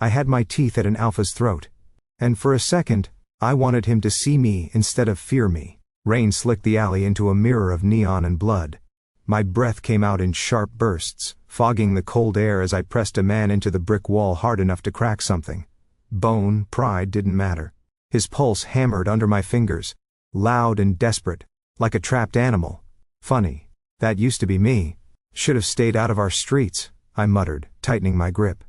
I had my teeth at an alpha's throat. And for a second, I wanted him to see me instead of fear me. Rain slicked the alley into a mirror of neon and blood. My breath came out in sharp bursts, fogging the cold air as I pressed a man into the brick wall hard enough to crack something. Bone, pride didn't matter. His pulse hammered under my fingers, loud and desperate, like a trapped animal. Funny, that used to be me. Should have stayed out of our streets, I muttered, tightening my grip.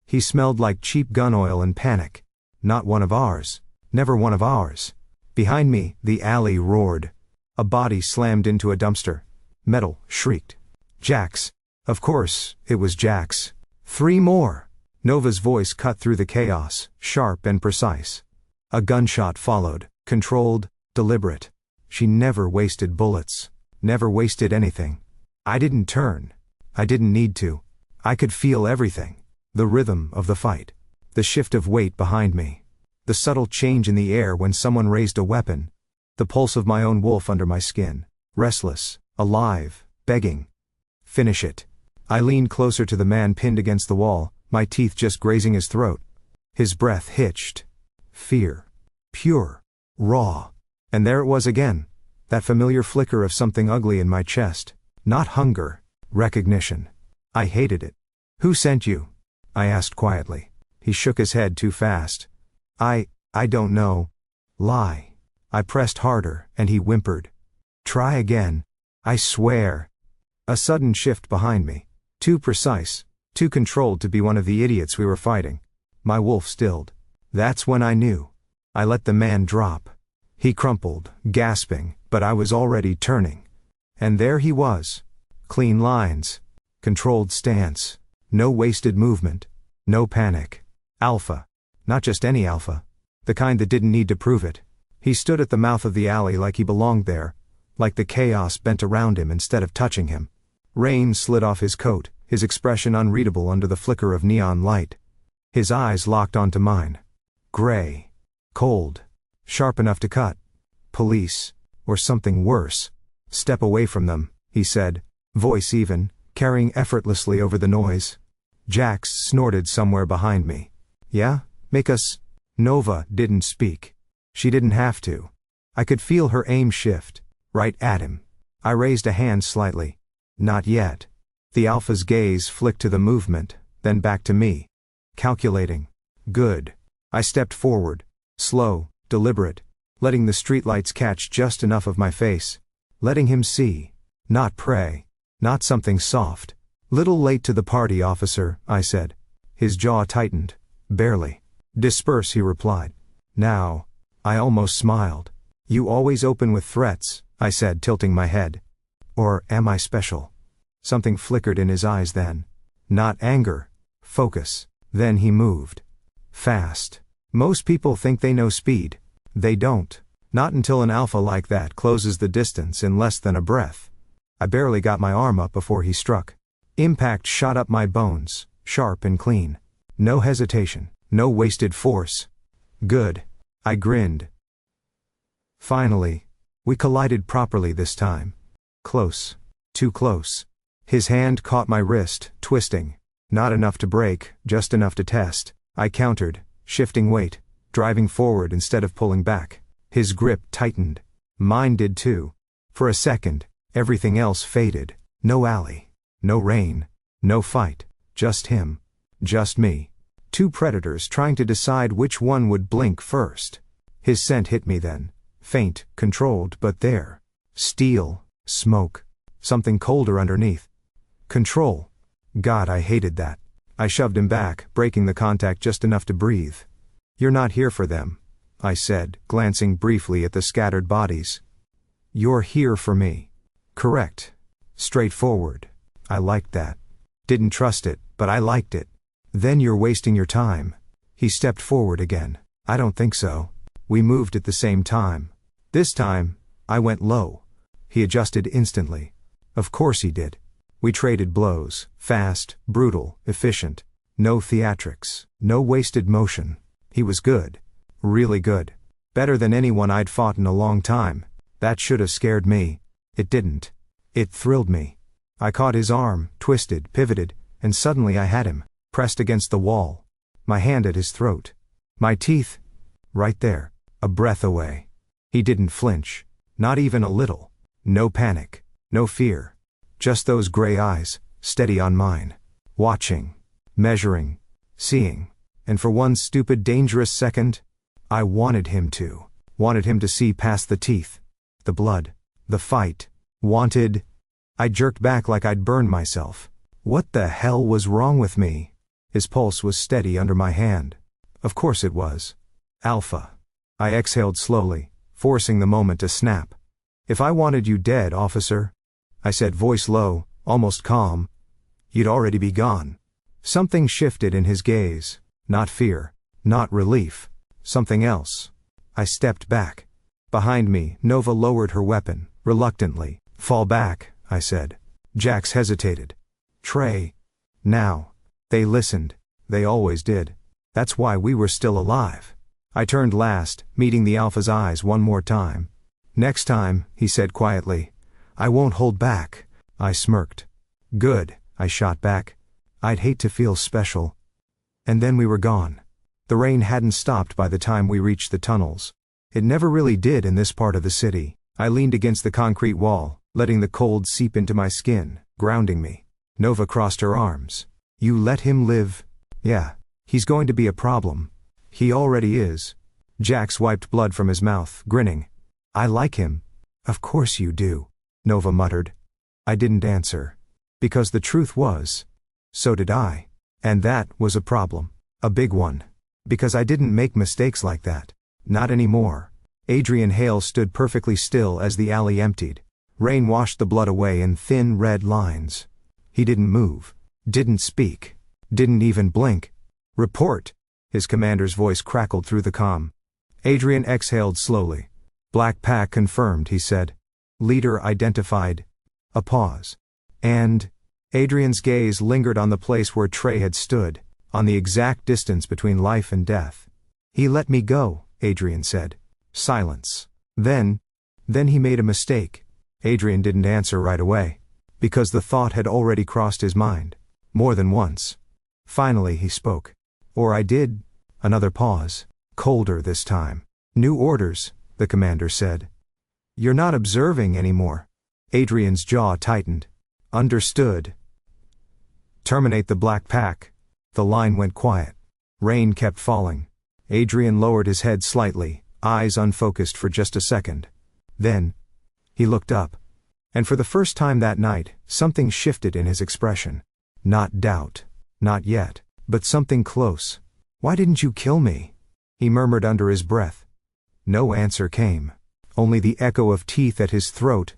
He smelled like cheap gun oil and panic. Not one of ours. Never one of ours. Behind me, the alley roared. A body slammed into a dumpster. Metal shrieked. Jax. Of course, it was Jax. 3 more. Nova's voice cut through the chaos, sharp and precise. A gunshot followed, controlled, deliberate. She never wasted bullets. Never wasted anything. I didn't turn. I didn't need to. I could feel everything. The rhythm of the fight. The shift of weight behind me. The subtle change in the air when someone raised a weapon. The pulse of my own wolf under my skin. Restless, alive, begging. Finish it. I leaned closer to the man pinned against the wall, my teeth just grazing his throat. His breath hitched. Fear. Pure. Raw. And there it was again. That familiar flicker of something ugly in my chest. Not hunger. Recognition. I hated it. Who sent you? I asked quietly. He shook his head too fast. I don't know. Lie. I pressed harder, and he whimpered. Try again. I swear. A sudden shift behind me. Too precise, too controlled to be one of the idiots we were fighting. My wolf stilled. That's when I knew. I let the man drop. He crumpled, gasping, but I was already turning. And there he was. Clean lines. Controlled stance. No wasted movement. No panic. Alpha. Not just any alpha. The kind that didn't need to prove it. He stood at the mouth of the alley like he belonged there. Like the chaos bent around him instead of touching him. Rain slid off his coat, his expression unreadable under the flicker of neon light. His eyes locked onto mine. Gray. Cold. Sharp enough to cut. Police. Or something worse. Step away from them, he said, voice even, carrying effortlessly over the noise. Jax snorted somewhere behind me. Yeah? Make us... Nova didn't speak. She didn't have to. I could feel her aim shift. Right at him. I raised a hand slightly. Not yet. The alpha's gaze flicked to the movement, then back to me. Calculating. Good. I stepped forward. Slow, deliberate. Letting the streetlights catch just enough of my face. Letting him see. Not prey. Not something soft. Little late to the party, officer, I said. His jaw tightened. Barely. Disperse, he replied. Now. I almost smiled. You always open with threats, I said, tilting my head. Or am I special? Something flickered in his eyes then. Not anger. Focus. Then he moved. Fast. Most people think they know speed. They don't. Not until an alpha like that closes the distance in less than a breath. I barely got my arm up before he struck. Impact shot up my bones, sharp and clean. No hesitation. No wasted force. Good. I grinned. Finally. We collided properly this time. Close. Too close. His hand caught my wrist, twisting. Not enough to break, just enough to test. I countered, shifting weight, driving forward instead of pulling back. His grip tightened. Mine did too. For a second, everything else faded. No alley. No rain. No fight. Just him. Just me. 2 predators trying to decide which one would blink first. His scent hit me then. Faint, controlled, but there. Steel, smoke. Something colder underneath. Control. God, I hated that. I shoved him back, breaking the contact just enough to breathe. You're not here for them, I said, glancing briefly at the scattered bodies. You're here for me. Correct. Straightforward. I liked that. Didn't trust it, but I liked it. Then you're wasting your time. He stepped forward again. I don't think so. We moved at the same time. This time, I went low. He adjusted instantly. Of course he did. We traded blows, fast, brutal, efficient. No theatrics, no wasted motion. He was good. Really good. Better than anyone I'd fought in a long time. That should have scared me. It didn't. It thrilled me. I caught his arm, twisted, pivoted, and suddenly I had him, pressed against the wall. My hand at his throat. My teeth. Right there. A breath away. He didn't flinch. Not even a little. No panic. No fear. Just those gray eyes, steady on mine. Watching. Measuring. Seeing. And for one stupid dangerous second, I wanted him to. Wanted him to see past the teeth. The blood. The fight. Wanted. I jerked back like I'd burned myself. What the hell was wrong with me? His pulse was steady under my hand. Of course it was. Alpha. I exhaled slowly, forcing the moment to snap. If I wanted you dead, officer, I said, voice low, almost calm, you'd already be gone. Something shifted in his gaze. Not fear. Not relief. Something else. I stepped back. Behind me, Nova lowered her weapon, reluctantly. Fall back, I said. Jax hesitated. Trey. Now. They listened. They always did. That's why we were still alive. I turned last, meeting the Alpha's eyes one more time. Next time, he said quietly, I won't hold back. I smirked. Good, I shot back. I'd hate to feel special. And then we were gone. The rain hadn't stopped by the time we reached the tunnels. It never really did in this part of the city. I leaned against the concrete wall, letting the cold seep into my skin, grounding me. Nova crossed her arms. You let him live? Yeah. He's going to be a problem. He already is. Jax wiped blood from his mouth, grinning. I like him. Of course you do, Nova muttered. I didn't answer. Because the truth was, so did I. And that was a problem. A big one. Because I didn't make mistakes like that. Not anymore. Adrian Hale stood perfectly still as the alley emptied. Rain washed the blood away in thin red lines. He didn't move. Didn't speak. Didn't even blink. Report. His commander's voice crackled through the comm. Adrian exhaled slowly. Black Pack confirmed, he said. Leader identified. A pause. And Adrian's gaze lingered on the place where Trey had stood, on the exact distance between life and death. He let me go, Adrian said. Silence. Then he made a mistake. Adrian didn't answer right away. Because the thought had already crossed his mind. More than once. Finally he spoke. Or I did. Another pause. Colder this time. New orders, the commander said. You're not observing anymore. Adrian's jaw tightened. Understood. Terminate the Black Pack. The line went quiet. Rain kept falling. Adrian lowered his head slightly, eyes unfocused for just a second. Then, he looked up. And for the first time that night, something shifted in his expression. Not doubt. Not yet. But something close. Why didn't you kill me? He murmured under his breath. No answer came. Only the echo of teeth at his throat.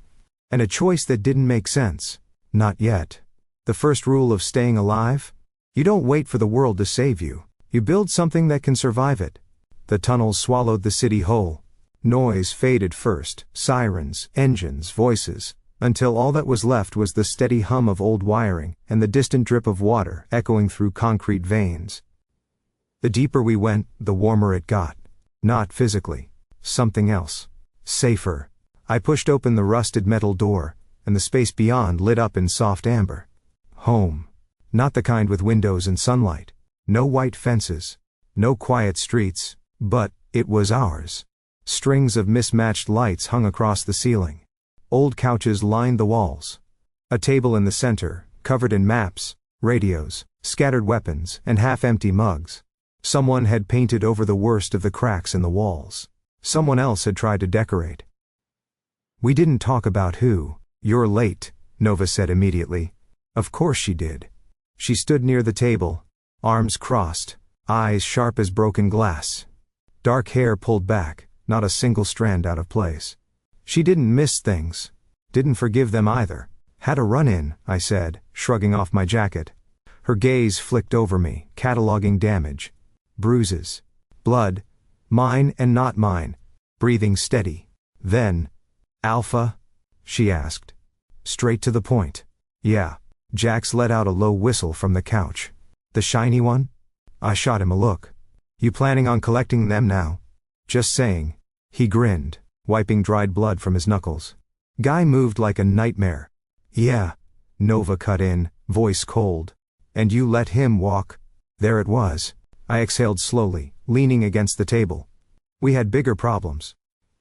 And a choice that didn't make sense. Not yet. The first rule of staying alive? You don't wait for the world to save you. You build something that can survive it. The tunnels swallowed the city whole. Noise faded first, sirens, engines, voices, until all that was left was the steady hum of old wiring and the distant drip of water echoing through concrete veins. The deeper we went, the warmer it got. Not physically. Something else. Safer. I pushed open the rusted metal door, and the space beyond lit up in soft amber. Home. Not the kind with windows and sunlight. No white fences. No quiet streets, but it was ours. Strings of mismatched lights hung across the ceiling. Old couches lined the walls. A table in the center, covered in maps, radios, scattered weapons, and half-empty mugs. Someone had painted over the worst of the cracks in the walls. Someone else had tried to decorate. We didn't talk about who. You're late, Nova said immediately. Of course she did. She stood near the table, arms crossed, eyes sharp as broken glass. Dark hair pulled back, not a single strand out of place. She didn't miss things. Didn't forgive them either. Had a run-in, I said, shrugging off my jacket. Her gaze flicked over me, cataloging damage. Bruises. Blood. Mine and not mine. Breathing steady. Then, Alpha? She asked. Straight to the point. Yeah. Jax let out a low whistle from the couch. The shiny one? I shot him a look. You planning on collecting them now? Just saying. He grinned, wiping dried blood from his knuckles. Guy moved like a nightmare. Yeah. Nova cut in, voice cold. And you let him walk? There it was. I exhaled slowly, leaning against the table. We had bigger problems.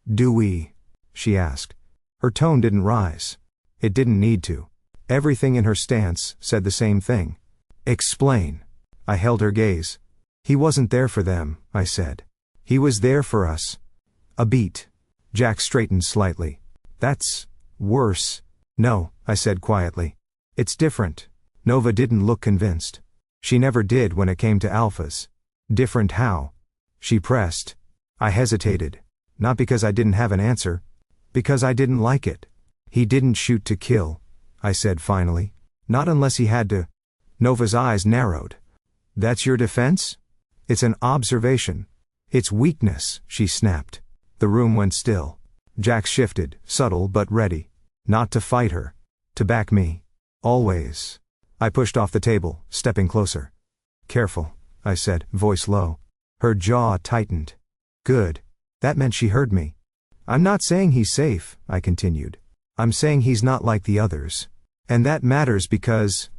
Do we? She asked. Her tone didn't rise. It didn't need to. Everything in her stance said the same thing. Explain. I held her gaze. He wasn't there for them, I said. He was there for us. A beat. Jack straightened slightly. That's worse. No, I said quietly. It's different. Nova didn't look convinced. She never did when it came to alphas. Different how? She pressed. I hesitated. Not because I didn't have an answer. Because I didn't like it. He didn't shoot to kill, I said finally. Not unless he had to. Nova's eyes narrowed. That's your defense? It's an observation. It's weakness, she snapped. The room went still. Jack shifted, subtle but ready. Not to fight her. To back me. Always. I pushed off the table, stepping closer. Careful, I said, voice low. Her jaw tightened. Good. That meant she heard me. I'm not saying he's safe, I continued. I'm saying he's not like the others. And that matters because...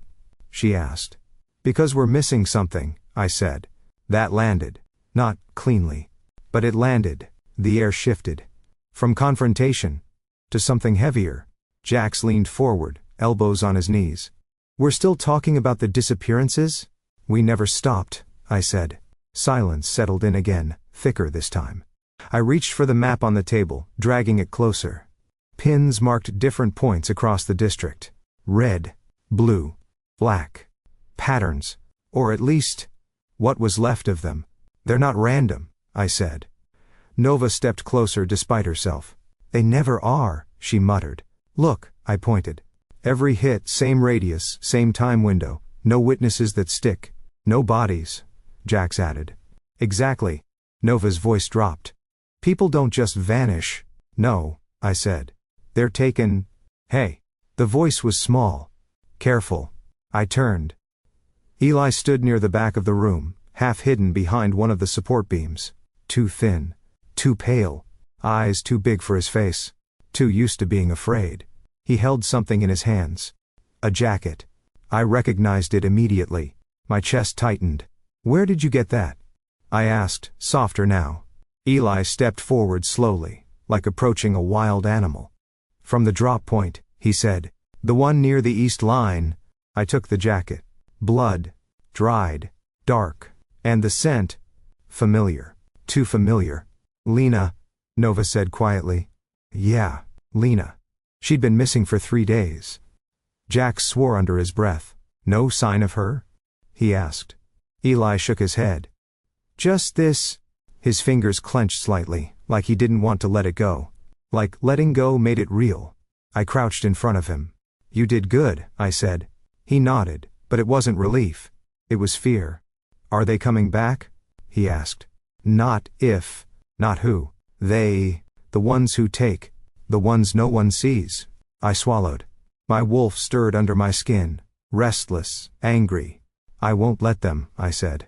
She asked. Because we're missing something, I said. That landed. Not cleanly. But it landed. The air shifted. From confrontation to something heavier. Jax leaned forward, elbows on his knees. We're still talking about the disappearances? We never stopped, I said. Silence settled in again, thicker this time. I reached for the map on the table, dragging it closer. Pins marked different points across the district. Red, blue, black. Patterns. Or at least, what was left of them. They're not random, I said. Nova stepped closer despite herself. They never are, she muttered. Look, I pointed. Every hit, same radius, same time window. No witnesses that stick. No bodies, Jax added. Exactly. Nova's voice dropped. People don't just vanish. No, I said. They're taken. Hey. The voice was small. Careful. I turned. Eli stood near the back of the room, half hidden behind one of the support beams. Too thin. Too pale. Eyes too big for his face. Too used to being afraid. He held something in his hands. A jacket. I recognized it immediately. My chest tightened. Where did you get that? I asked, softer now. Eli stepped forward slowly, like approaching a wild animal. From the drop point, he said. The one near the east line. I took the jacket. Blood. Dried. Dark. And the scent. Familiar. Too familiar. Lena. Nova said quietly. Yeah, Lena. She'd been missing for 3 days. Jack swore under his breath. No sign of her? He asked. Eli shook his head. Just this. His fingers clenched slightly, like he didn't want to let it go. Like letting go made it real. I crouched in front of him. You did good, I said. He nodded, but it wasn't relief. It was fear. Are they coming back? He asked. Not if. Not who. They. The ones who take. The ones no one sees. I swallowed. My wolf stirred under my skin. Restless, angry. I won't let them, I said.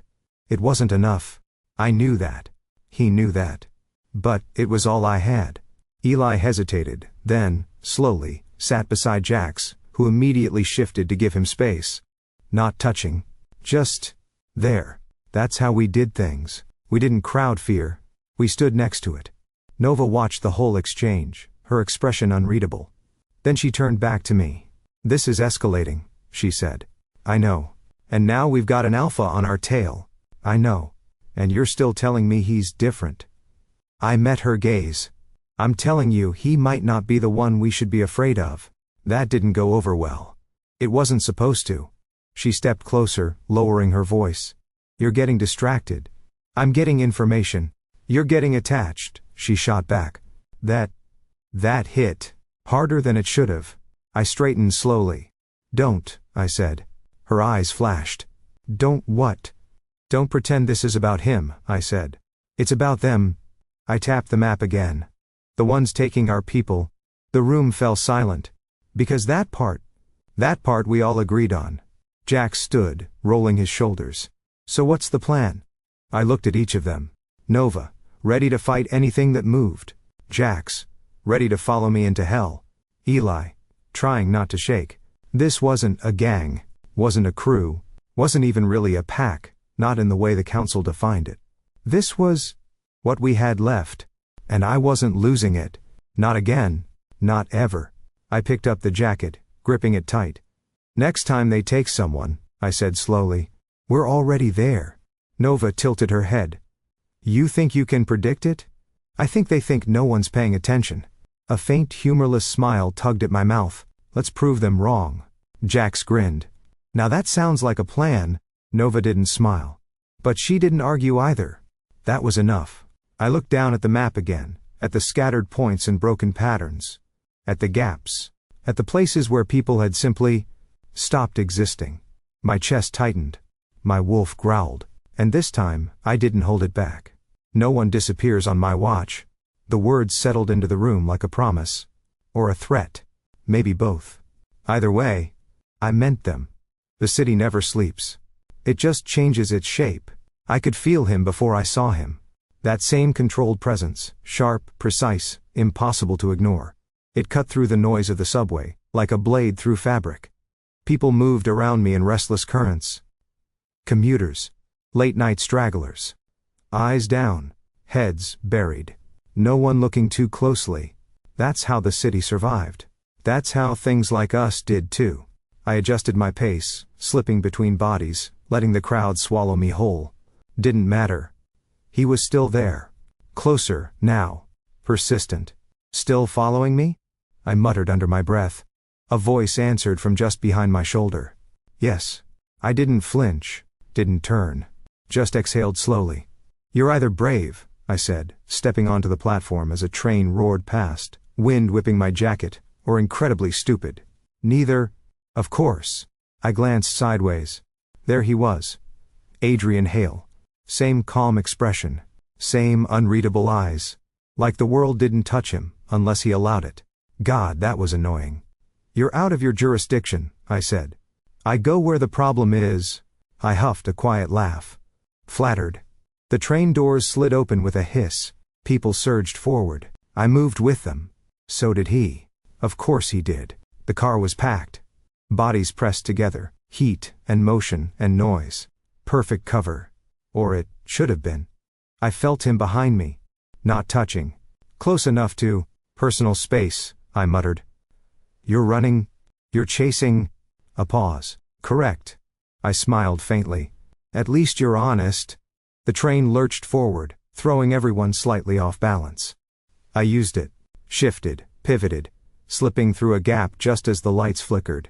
It wasn't enough. I knew that. He knew that. But it was all I had. Eli hesitated, then, slowly, sat beside Jax, who immediately shifted to give him space. Not touching. Just there. That's how we did things. We didn't crowd fear. We stood next to it. Nova watched the whole exchange, her expression unreadable. Then she turned back to me. This is escalating, she said. I know. And now we've got an alpha on our tail. I know. And you're still telling me he's different. I met her gaze. I'm telling you he might not be the one we should be afraid of. That didn't go over well. It wasn't supposed to. She stepped closer, lowering her voice. You're getting distracted. I'm getting information. You're getting attached, she shot back. That hit. Harder than it should have. I straightened slowly. Don't, I said. Her eyes flashed. Don't what? Don't pretend this is about him, I said. It's about them. I tapped the map again. The ones taking our people. The room fell silent. Because that part we all agreed on. Jack stood, rolling his shoulders. So what's the plan? I looked at each of them. Nova, ready to fight anything that moved. Jax, ready to follow me into hell. Eli, trying not to shake. This wasn't a gang, wasn't a crew, wasn't even really a pack. not in the way the council defined it. This was what we had left, and I wasn't losing it. Not again, not ever. I picked up the jacket, gripping it tight. Next time they take someone, I said slowly, we're already there. Nova tilted her head. You think you can predict it? I think they think no one's paying attention. A faint, humorless smile tugged at my mouth. Let's prove them wrong. Jax grinned. Now that sounds like a plan. Nova didn't smile. But she didn't argue either. That was enough. I looked down at the map again, at the scattered points and broken patterns. At the gaps. At the places where people had simply stopped existing. My chest tightened. My wolf growled. And this time, I didn't hold it back. No one disappears on my watch. The words settled into the room like a promise. Or a threat. Maybe both. Either way, I meant them. The city never sleeps. It just changes its shape. I could feel him before I saw him. That same controlled presence, sharp, precise, impossible to ignore. It cut through the noise of the subway, like a blade through fabric. People moved around me in restless currents. Commuters. Late-night stragglers. Eyes down. Heads buried. No one looking too closely. That's how the city survived. That's how things like us did too. I adjusted my pace, slipping between bodies, letting the crowd swallow me whole. Didn't matter. He was still there. Closer, now. Persistent. Still following me? I muttered under my breath. A voice answered from just behind my shoulder. Yes. I didn't flinch, didn't turn. Just exhaled slowly. You're either brave, I said, stepping onto the platform as a train roared past, wind whipping my jacket, or incredibly stupid. Neither, of course. I glanced sideways. There he was. Adrian Hale. Same calm expression. Same unreadable eyes. Like the world didn't touch him, unless he allowed it. God, that was annoying. You're out of your jurisdiction, I said. I go where the problem is. I huffed a quiet laugh. Flattered. The train doors slid open with a hiss. People surged forward. I moved with them. So did he. Of course he did. The car was packed. Bodies pressed together. Heat and motion and noise. Perfect cover. Or it should have been. I felt him behind me. Not touching. Close enough to personal space, I muttered. You're running? You're chasing? A pause. Correct. I smiled faintly. At least you're honest. The train lurched forward, throwing everyone slightly off balance. I used it. Shifted, pivoted, slipping through a gap just as the lights flickered.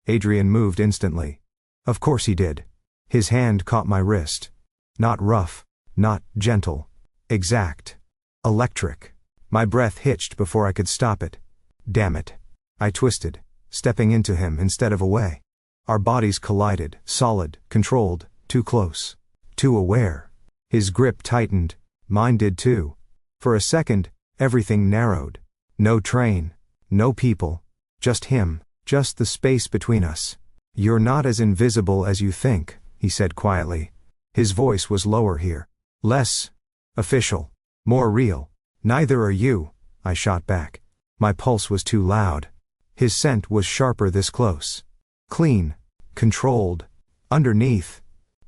Adrian moved instantly. Of course he did. His hand caught my wrist. Not rough, not gentle. Exact. Electric. My breath hitched before I could stop it. Damn it. I twisted, stepping into him instead of away. Our bodies collided, solid, controlled, too close. Too aware. His grip tightened. Mine did too. For a second, everything narrowed. No train. No people. Just him. Just the space between us. You're not as invisible as you think, he said quietly. His voice was lower here. Less official. More real. Neither are you, I shot back. My pulse was too loud. His scent was sharper this close. Clean. Controlled. Underneath.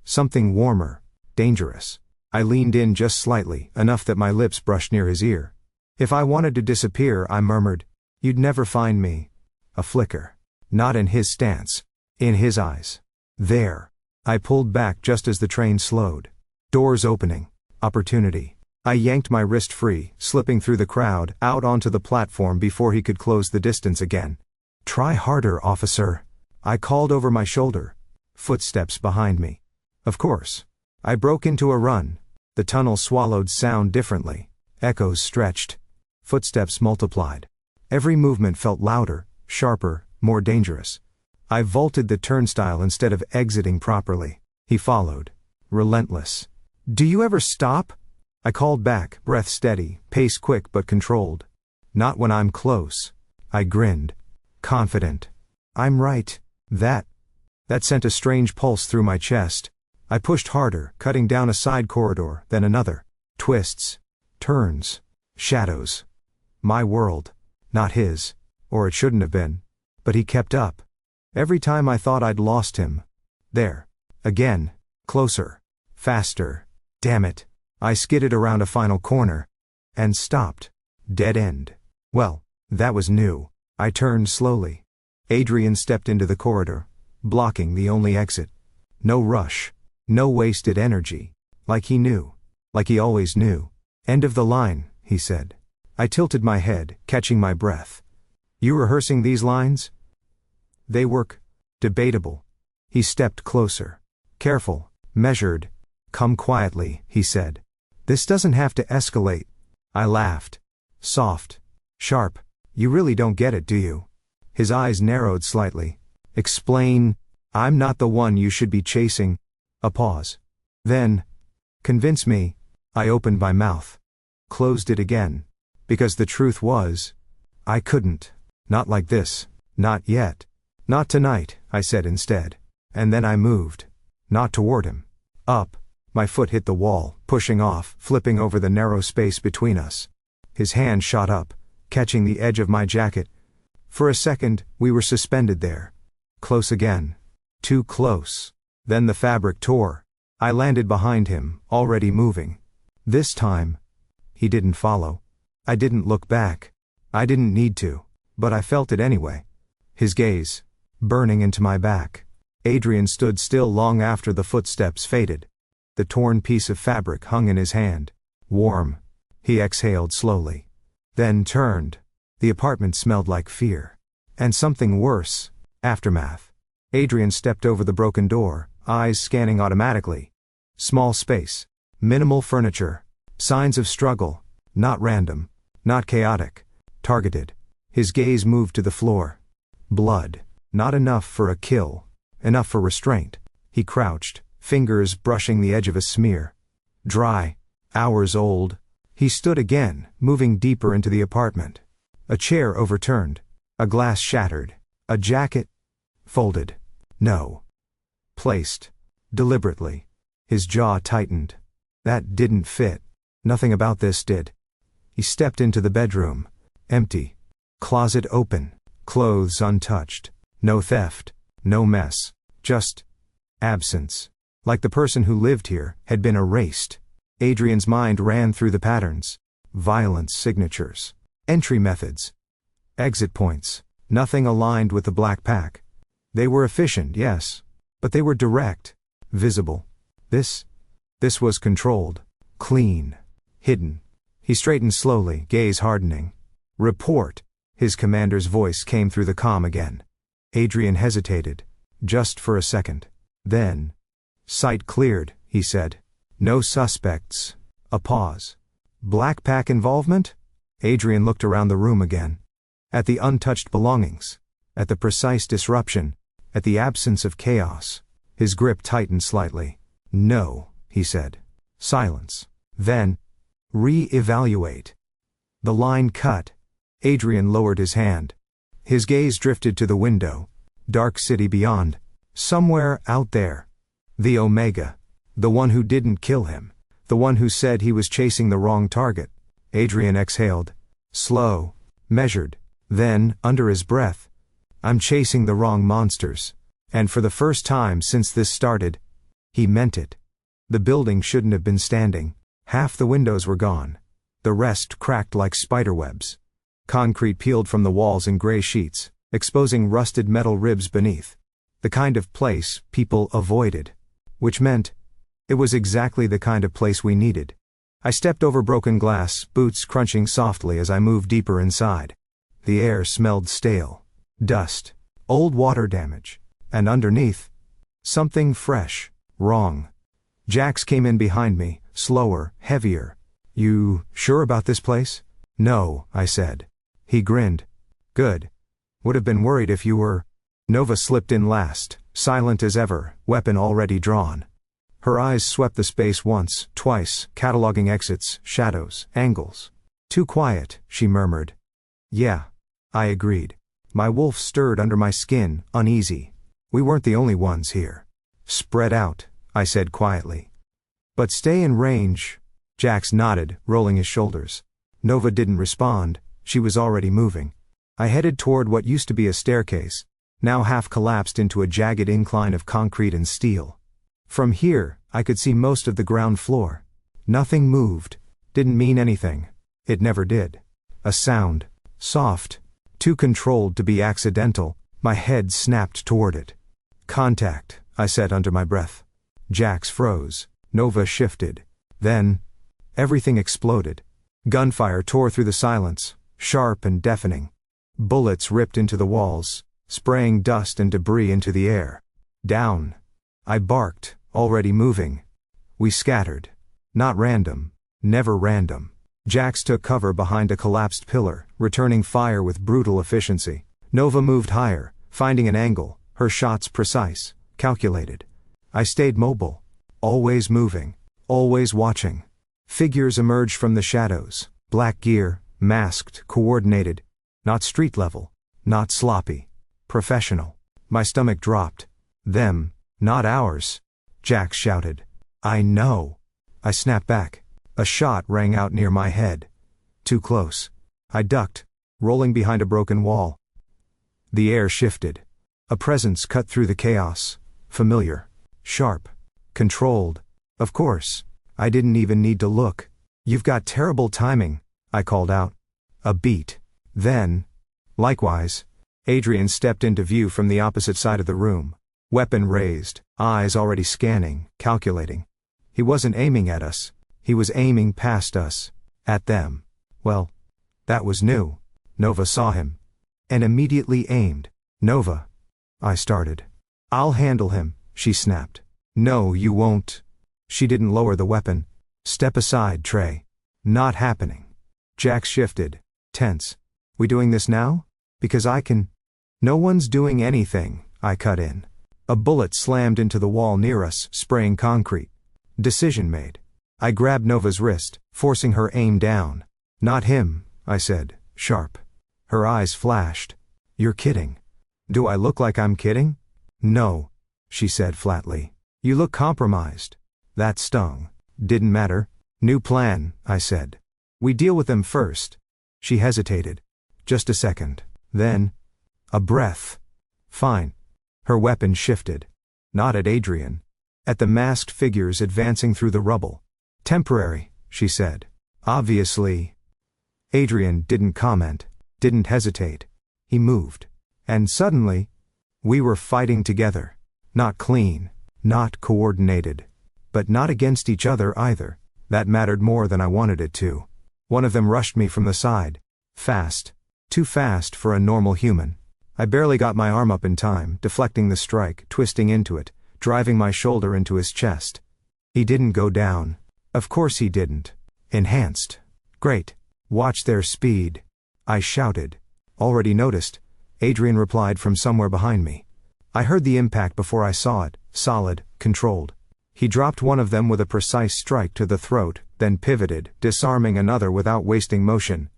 Something warmer. Dangerous. I leaned in just slightly, enough that my lips brushed near his ear. If I wanted to disappear, I murmured, you'd never find me. A flicker. Not in his stance. In his eyes. There. I pulled back just as the train slowed. Doors opening. Opportunity. I yanked my wrist free, slipping through the crowd, out onto the platform before he could close the distance again. Try harder, officer. I called over my shoulder. Footsteps behind me. Of course. I broke into a run. The tunnel swallowed sound differently. Echoes stretched. Footsteps multiplied. Every movement felt louder, sharper, more dangerous. I vaulted the turnstile instead of exiting properly. He followed. Relentless. Do you ever stop? I called back, breath steady, pace quick but controlled. Not when I'm close. I grinned. Confident. I'm right. That sent a strange pulse through my chest. I pushed harder, cutting down a side corridor, then another. Twists. Turns. Shadows. My world. Not his. Or it shouldn't have been. But he kept up. Every time I thought I'd lost him. There. Again. Closer. Faster. Damn it. I skidded around a final corner. And stopped. Dead end. Well, that was new. I turned slowly. Adrian stepped into the corridor, blocking the only exit. No rush. No wasted energy. Like he knew. Like he always knew. End of the line, he said. I tilted my head, catching my breath. You rehearsing these lines? They work. Debatable. He stepped closer. Careful. Measured. Come quietly, he said. This doesn't have to escalate. I laughed. Soft. Sharp. You really don't get it, do you? His eyes narrowed slightly. Explain. I'm not the one you should be chasing. A pause. Then. Convince me. I opened my mouth. Closed it again. Because the truth was, I couldn't. Not like this. Not yet. Not tonight, I said instead. And then I moved. Not toward him. Up. My foot hit the wall, pushing off, flipping over the narrow space between us. His hand shot up, catching the edge of my jacket. For a second, we were suspended there. Close again. Too close. Then the fabric tore. I landed behind him, already moving. This time, he didn't follow. I didn't look back. I didn't need to, but I felt it anyway. His gaze, burning into my back. Adrian stood still long after the footsteps faded. The torn piece of fabric hung in his hand. Warm. He exhaled slowly. Then turned. The apartment smelled like fear. And something worse. Aftermath. Adrian stepped over the broken door, eyes scanning automatically. Small space. Minimal furniture. Signs of struggle. Not random. Not chaotic. Targeted. His gaze moved to the floor. Blood. Not enough for a kill. Enough for restraint. He crouched, fingers brushing the edge of a smear. Dry. Hours old. He stood again, moving deeper into the apartment. A chair overturned. A glass shattered. A jacket folded. No. Placed. Deliberately. His jaw tightened. That didn't fit. Nothing about this did. He stepped into the bedroom. Empty. Closet open. Clothes untouched. No theft. No mess. Just absence. Like the person who lived here had been erased. Adrian's mind ran through the patterns. Violence signatures. Entry methods. Exit points. Nothing aligned with the black pack. They were efficient, yes. But they were direct. Visible. This was controlled. Clean. Hidden. He straightened slowly, gaze hardening. Report. His commander's voice came through the comm again. Adrian hesitated. Just for a second. Then. Sight cleared, he said. No suspects. A pause. Black pack involvement? Adrian looked around the room again. At the untouched belongings. At the precise disruption. At the absence of chaos. His grip tightened slightly. No, he said. Silence. Then. Re-evaluate. The line cut. Adrian lowered his hand. His gaze drifted to the window. Dark city beyond. Somewhere out there. The Omega. The one who didn't kill him. The one who said he was chasing the wrong target. Adrian exhaled. Slow. Measured. Then, under his breath. I'm chasing the wrong monsters. And for the first time since this started, he meant it. The building shouldn't have been standing. Half the windows were gone. The rest cracked like spiderwebs. Concrete peeled from the walls in gray sheets, exposing rusted metal ribs beneath. The kind of place people avoided. Which meant, it was exactly the kind of place we needed. I stepped over broken glass, boots crunching softly as I moved deeper inside. The air smelled stale. Dust. Old water damage. And underneath, something fresh. Wrong. Jax came in behind me, slower, heavier. You sure about this place? No, I said. He grinned. Good. Would have been worried if you were. Nova slipped in last, silent as ever, weapon already drawn. Her eyes swept the space once, twice, cataloging exits, shadows, angles. Too quiet, she murmured. Yeah. I agreed. My wolf stirred under my skin, uneasy. We weren't the only ones here. Spread out, I said quietly. But stay in range. Jax nodded, rolling his shoulders. Nova didn't respond, she was already moving. I headed toward what used to be a staircase, now half collapsed into a jagged incline of concrete and steel. From here, I could see most of the ground floor. Nothing moved. Didn't mean anything. It never did. A sound. Soft. Too controlled to be accidental. My head snapped toward it. Contact, I said under my breath. Jax froze. Nova shifted. Then, everything exploded. Gunfire tore through the silence, sharp and deafening. Bullets ripped into the walls, spraying dust and debris into the air. Down. I barked, already moving. We scattered. Not random. Never random. Jax took cover behind a collapsed pillar, returning fire with brutal efficiency. Nova moved higher, finding an angle, her shots precise, calculated. I stayed mobile. Always moving. Always watching. Figures emerged from the shadows. Black gear, masked, coordinated. Not street level. Not sloppy. Professional. My stomach dropped. Them, not ours. Jax shouted. I know. I snapped back. A shot rang out near my head. Too close. I ducked, rolling behind a broken wall. The air shifted. A presence cut through the chaos. Familiar. Sharp. Controlled. Of course. I didn't even need to look. You've got terrible timing, I called out. A beat. Then. Likewise. Adrian stepped into view from the opposite side of the room. Weapon raised, eyes already scanning, calculating. He wasn't aiming at us. He was aiming past us. At them. Well, that was new. Nova saw him. And immediately aimed. Nova. I started. I'll handle him, she snapped. No, you won't. She didn't lower the weapon. Step aside, Trey. Not happening. Jax shifted. Tense. We doing this now? Because I can. No one's doing anything, I cut in. A bullet slammed into the wall near us, spraying concrete. Decision made. I grabbed Nova's wrist, forcing her aim down. Not him, I said, sharp. Her eyes flashed. You're kidding. Do I look like I'm kidding? No, she said flatly. You look compromised. That stung. Didn't matter. New plan, I said. We deal with them first. She hesitated. Just a second. Then. A breath. Fine. Her weapon shifted. Not at Adrian. At the masked figures advancing through the rubble. Temporary, she said. Obviously. Adrian didn't comment. Didn't hesitate. He moved. And suddenly, we were fighting together. Not clean. Not coordinated. But not against each other either. That mattered more than I wanted it to. One of them rushed me from the side. Fast. Too fast for a normal human. I barely got my arm up in time, deflecting the strike, twisting into it, driving my shoulder into his chest. He didn't go down. Of course he didn't. Enhanced. Great. Watch their speed. I shouted. Already noticed. Adrian replied from somewhere behind me. I heard the impact before I saw it, solid, controlled. He dropped one of them with a precise strike to the throat, then pivoted, disarming another without wasting motion.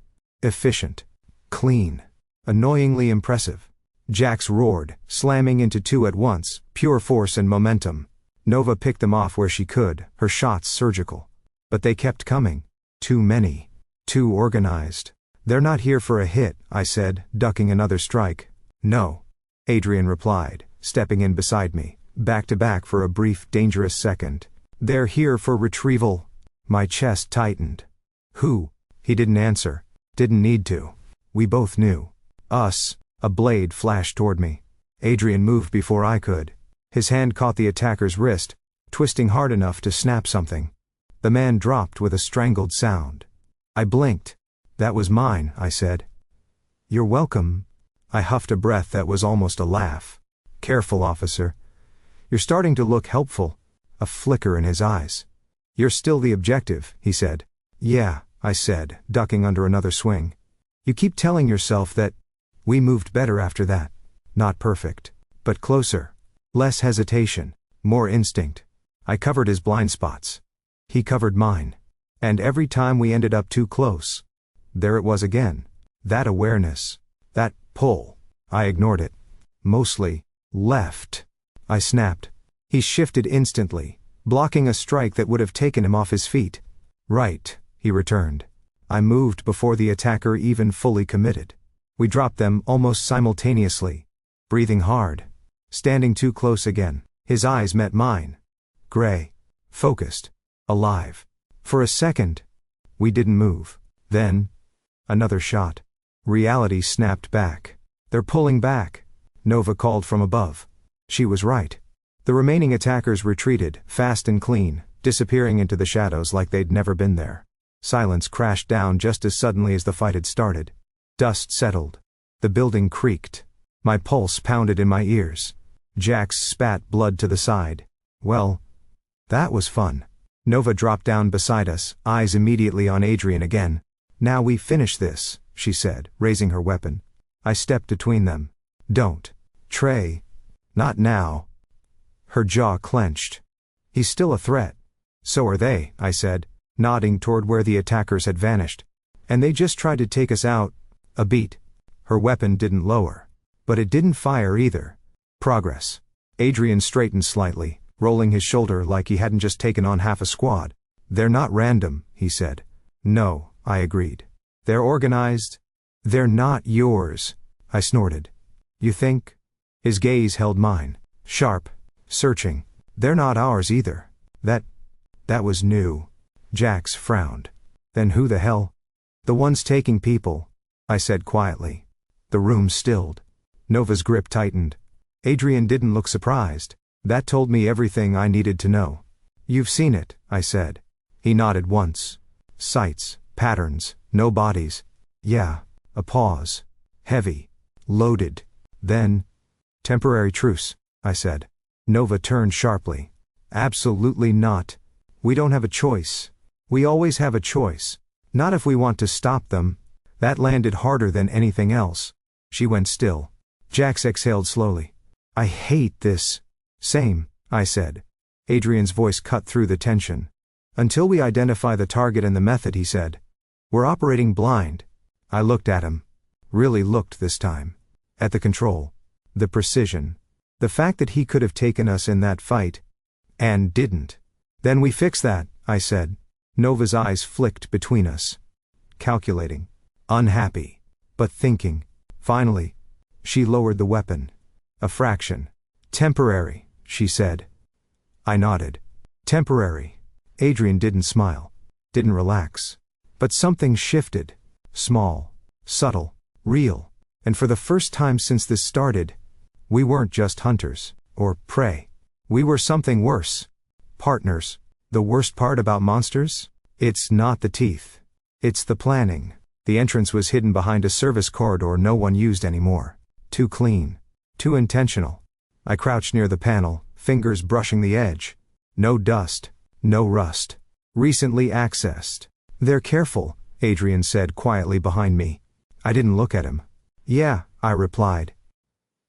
Efficient. Clean. Annoyingly impressive. Jax roared, slamming into two at once, pure force and momentum. Nova picked them off where she could, her shots surgical. But they kept coming. Too many. Too organized. They're not here for a hit, I said, ducking another strike. No. Adrian replied, stepping in beside me, back to back for a brief, dangerous second. They're here for retrieval. My chest tightened. Who? He didn't answer. Didn't need to. We both knew. Us. A blade flashed toward me. Adrian moved before I could. His hand caught the attacker's wrist, twisting hard enough to snap something. The man dropped with a strangled sound. I blinked. That was mine, I said. You're welcome. I huffed a breath that was almost a laugh. Careful, officer. You're starting to look helpful. A flicker in his eyes. You're still the objective, he said. Yeah, I said, ducking under another swing. You keep telling yourself that. We moved better after that. Not perfect. But closer. Less hesitation. More instinct. I covered his blind spots. He covered mine. And every time we ended up too close. There it was again. That awareness. That pull. I ignored it. Mostly. Left. I snapped. He shifted instantly, blocking a strike that would have taken him off his feet. Right, he returned. I moved before the attacker even fully committed. We dropped them almost simultaneously. Breathing hard. Standing too close again. His eyes met mine. Gray. Focused. Alive. For a second, we didn't move. Then, another shot. Reality snapped back. They're pulling back, Nova called from above. She was right. The remaining attackers retreated, fast and clean, disappearing into the shadows like they'd never been there. Silence crashed down just as suddenly as the fight had started. Dust settled. The building creaked. My pulse pounded in my ears. Jax spat blood to the side. Well, that was fun. Nova dropped down beside us, eyes immediately on Adrian again. Now we finish this, she said, raising her weapon. I stepped between them. Don't. Trey. Not now. Her jaw clenched. He's still a threat. So are they, I said, nodding toward where the attackers had vanished. And they just tried to take us out. A beat. Her weapon didn't lower. But it didn't fire either. Progress. Adrian straightened slightly, rolling his shoulder like he hadn't just taken on half a squad. They're not random, he said. No, I agreed. They're organized. They're not yours, I snorted. You think? His gaze held mine. Sharp. Searching. They're not ours either. That was new. Jax frowned. Then who the hell? The ones taking people, I said quietly. The room stilled. Nova's grip tightened. Adrian didn't look surprised. That told me everything I needed to know. You've seen it, I said. He nodded once. Sights, patterns, no bodies. Yeah. A pause. Heavy. Loaded. Then, temporary truce, I said. Nova turned sharply. Absolutely not. We don't have a choice. We always have a choice. Not if we want to stop them. That landed harder than anything else. She went still. Jax exhaled slowly. I hate this. Same, I said. Adrian's voice cut through the tension. Until we identify the target and the method, he said. We're operating blind. I looked at him. Really looked this time. At the control. The precision. The fact that he could have taken us in that fight. And didn't. Then we fix that, I said. Nova's eyes flicked between us. Calculating. Unhappy. But thinking. Finally. She lowered the weapon. A fraction. Temporary, she said. I nodded. Temporary. Adrian didn't smile. Didn't relax. But something shifted. Small. Subtle. Real. And for the first time since this started, we weren't just hunters. Or prey. We were something worse. Partners. The worst part about monsters? It's not the teeth. It's the planning. The entrance was hidden behind a service corridor no one used anymore. Too clean. Too intentional. I crouched near the panel, fingers brushing the edge. No dust. No rust. Recently accessed. They're careful, Adrian said quietly behind me. I didn't look at him. Yeah, I replied.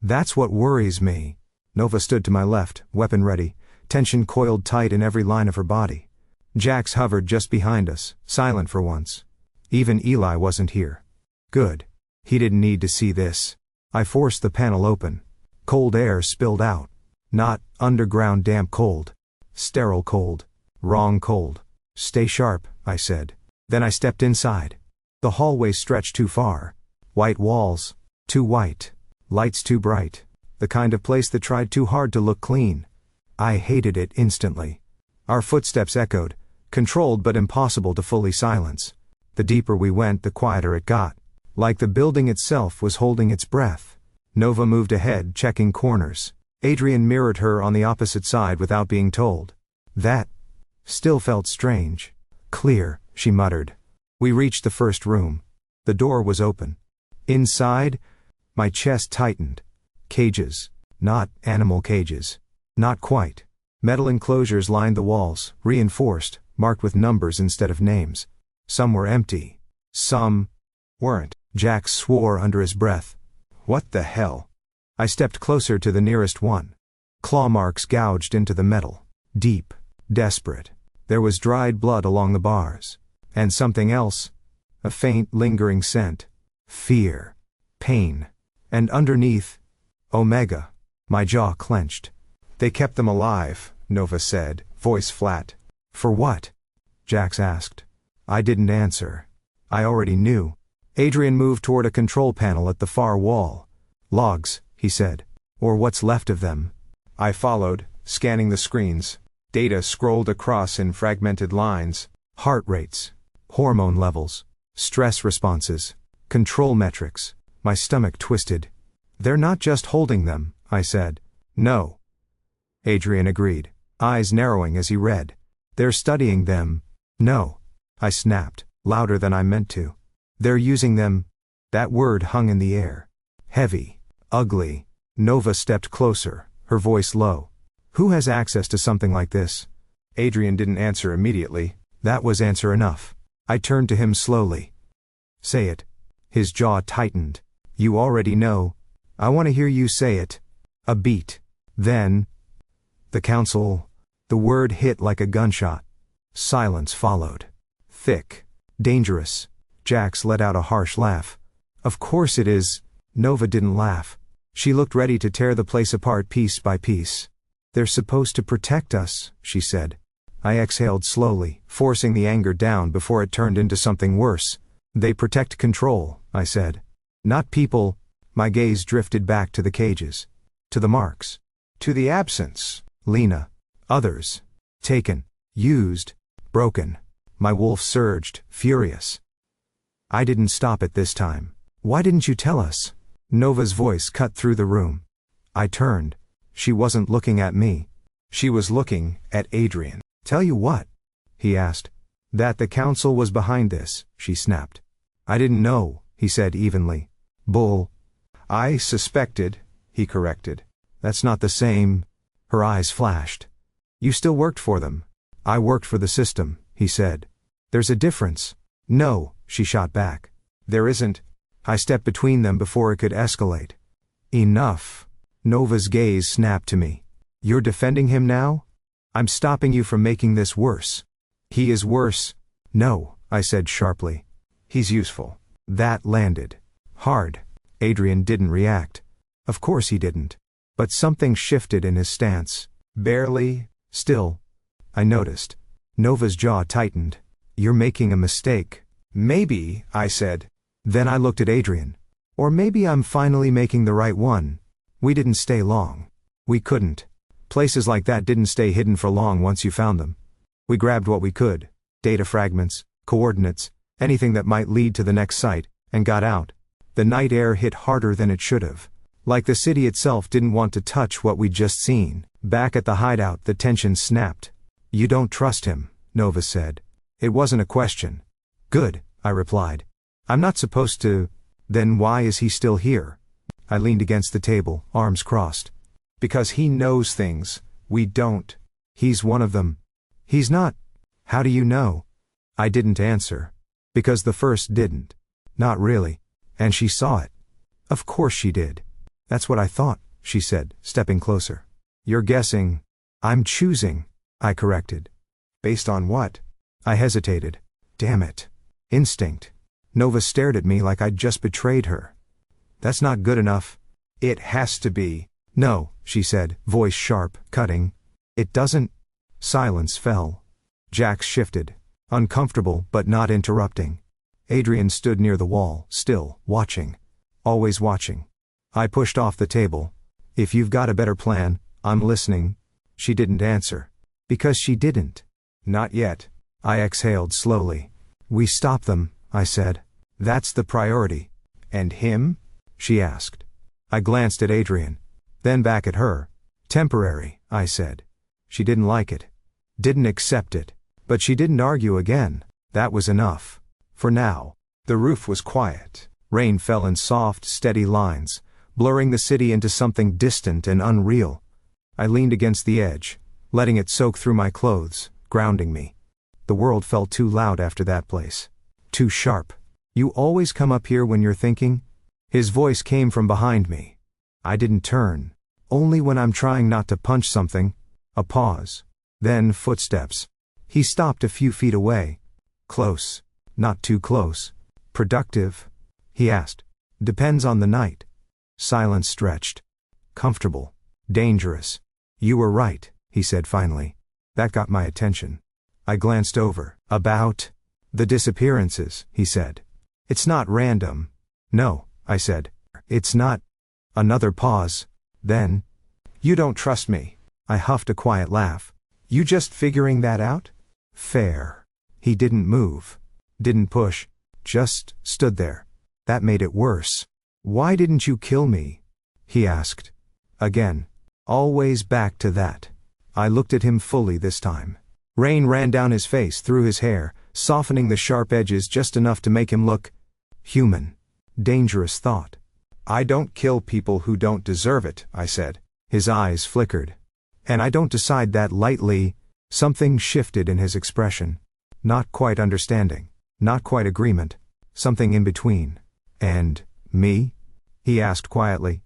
That's what worries me. Nova stood to my left, weapon ready, tension coiled tight in every line of her body. Jax hovered just behind us, silent for once. Even Eli wasn't here. Good. He didn't need to see this. I forced the panel open. Cold air spilled out. Not underground damp cold. Sterile cold. Wrong cold. Stay sharp, I said. Then I stepped inside. The hallway stretched too far. White walls. Too white. Lights too bright. The kind of place that tried too hard to look clean. I hated it instantly. Our footsteps echoed, controlled but impossible to fully silence. The deeper we went, the quieter it got. Like the building itself was holding its breath. Nova moved ahead, checking corners. Adrian mirrored her on the opposite side without being told. That still felt strange. Clear, she muttered. We reached the first room. The door was open. Inside, my chest tightened. Cages. Not animal cages. Not quite. Metal enclosures lined the walls, reinforced, marked with numbers instead of names. Some were empty. Some weren't. Jax swore under his breath. What the hell? I stepped closer to the nearest one. Claw marks gouged into the metal. Deep. Desperate. There was dried blood along the bars. And something else. A faint, lingering scent. Fear. Pain. And underneath, Omega. My jaw clenched. They kept them alive, Nova said, voice flat. For what? Jax asked. I didn't answer. I already knew. Adrian moved toward a control panel at the far wall. Logs, he said. Or what's left of them. I followed, scanning the screens. Data scrolled across in fragmented lines: heart rates, hormone levels, stress responses, control metrics. My stomach twisted. "They're not just holding them," I said. "No." Adrian agreed, eyes narrowing as he read. "They're studying them." "No," I snapped, louder than I meant to. "They're using them." That word hung in the air. Heavy. Ugly. Nova stepped closer, her voice low. "Who has access to something like this?" Adrian didn't answer immediately. That was answer enough. I turned to him slowly. "Say it." His jaw tightened. "You already know." "I want to hear you say it." A beat. Then, "The council." The word hit like a gunshot. Silence followed. Thick. Dangerous. Jax let out a harsh laugh. "Of course it is." Nova didn't laugh. She looked ready to tear the place apart piece by piece. "They're supposed to protect us," she said. I exhaled slowly, forcing the anger down before it turned into something worse. "They protect control," I said. "Not people." My gaze drifted back to the cages. To the marks. To the absence. Lena. Others. Taken. Used. Broken. My wolf surged, furious. "I didn't stop it this time. Why didn't you tell us?" Nova's voice cut through the room. I turned. She wasn't looking at me. She was looking at Adrian. "Tell you what?" he asked. "That the council was behind this," she snapped. "I didn't know," he said evenly. "Bull." "I suspected," he corrected. "That's not the same." Her eyes flashed. "You still worked for them." "I worked for the system," he said. "There's a difference." "No," she shot back. "There isn't." I stepped between them before it could escalate. "Enough." Nova's gaze snapped to me. "You're defending him now?" "I'm stopping you from making this worse." "He is worse." "No," I said sharply. "He's useful." That landed. Hard. Adrian didn't react. Of course he didn't. But something shifted in his stance. Barely. Still. I noticed. Nova's jaw tightened. "You're making a mistake." "Maybe," I said. Then I looked at Adrian. "Or maybe I'm finally making the right one." We didn't stay long. We couldn't. Places like that didn't stay hidden for long once you found them. We grabbed what we could. Data fragments, coordinates, anything that might lead to the next site, and got out. The night air hit harder than it should have. Like the city itself didn't want to touch what we'd just seen. Back at the hideout, the tension snapped. "You don't trust him," Nova said. It wasn't a question. "Good," I replied. "I'm not supposed to." "Then why is he still here?" I leaned against the table, arms crossed. "Because he knows things we don't." "He's one of them." "He's not." "How do you know?" I didn't answer. Because the first didn't. "Not really." And she saw it. "Of course she did." "That's what I thought," she said, stepping closer. "You're guessing." "I'm choosing," I corrected. "Based on what?" I hesitated. Damn it. Instinct. Nova stared at me like I'd just betrayed her. "That's not good enough." "It has to be." "No," she said, voice sharp, cutting. "It doesn't." Silence fell. Jax shifted. Uncomfortable but not interrupting. Adrian stood near the wall, still, watching. Always watching. I pushed off the table. "If you've got a better plan, I'm listening." She didn't answer. Because she didn't. "Not yet." I exhaled slowly. "We stop them," I said. "That's the priority." "And him?" she asked. I glanced at Adrian. Then back at her. "Temporary," I said. She didn't like it. Didn't accept it. But she didn't argue again. That was enough. For now. The roof was quiet. Rain fell in soft, steady lines, blurring the city into something distant and unreal. I leaned against the edge, letting it soak through my clothes, grounding me. The world felt too loud after that place. Too sharp. "You always come up here when you're thinking?" His voice came from behind me. I didn't turn. "Only when I'm trying not to punch something." A pause. Then footsteps. He stopped a few feet away. "Close. Not too close." "Productive?" he asked. "Depends on the night." Silence stretched. "Comfortable. Dangerous." "You were right," he said finally. That got my attention. I glanced over. "About?" "The disappearances," he said. "It's not random." "No," I said. "It's not." Another pause. Then, "You don't trust me." I huffed a quiet laugh. You just figuring that out? Fair. He didn't move. Didn't push. Just stood there. That made it worse. Why didn't you kill me? He asked. Again. Always back to that. I looked at him fully this time. Rain ran down his face through his hair, softening the sharp edges just enough to make him look human. Dangerous thought. I don't kill people who don't deserve it, I said. His eyes flickered. And I don't decide that lightly. Something shifted in his expression. Not quite understanding. Not quite agreement. Something in between. And me? He asked quietly.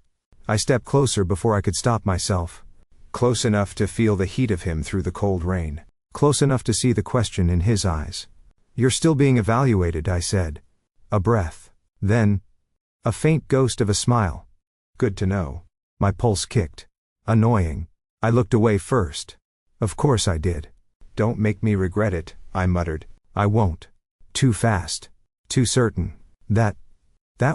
I stepped closer before I could stop myself. Close enough to feel the heat of him through the cold rain. Close enough to see the question in his eyes. You're still being evaluated, I said. A breath. Then, a faint ghost of a smile. Good to know. My pulse kicked. Annoying. I looked away first. Of course I did. Don't make me regret it, I muttered. I won't. Too fast. Too certain. That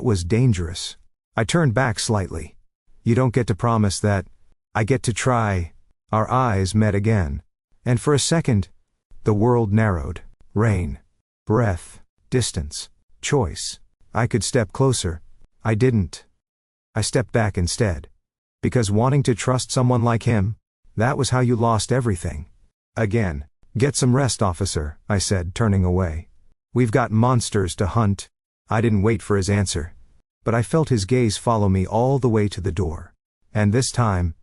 was dangerous. I turned back slightly. You don't get to promise that. I get to try. Our eyes met again. And for a second, the world narrowed. Rain. Breath. Distance. Choice. I could step closer. I didn't. I stepped back instead. Because wanting to trust someone like him, that was how you lost everything. Again. Get some rest, officer, I said, turning away. We've got monsters to hunt. I didn't wait for his answer. But I felt his gaze follow me all the way to the door. And this time,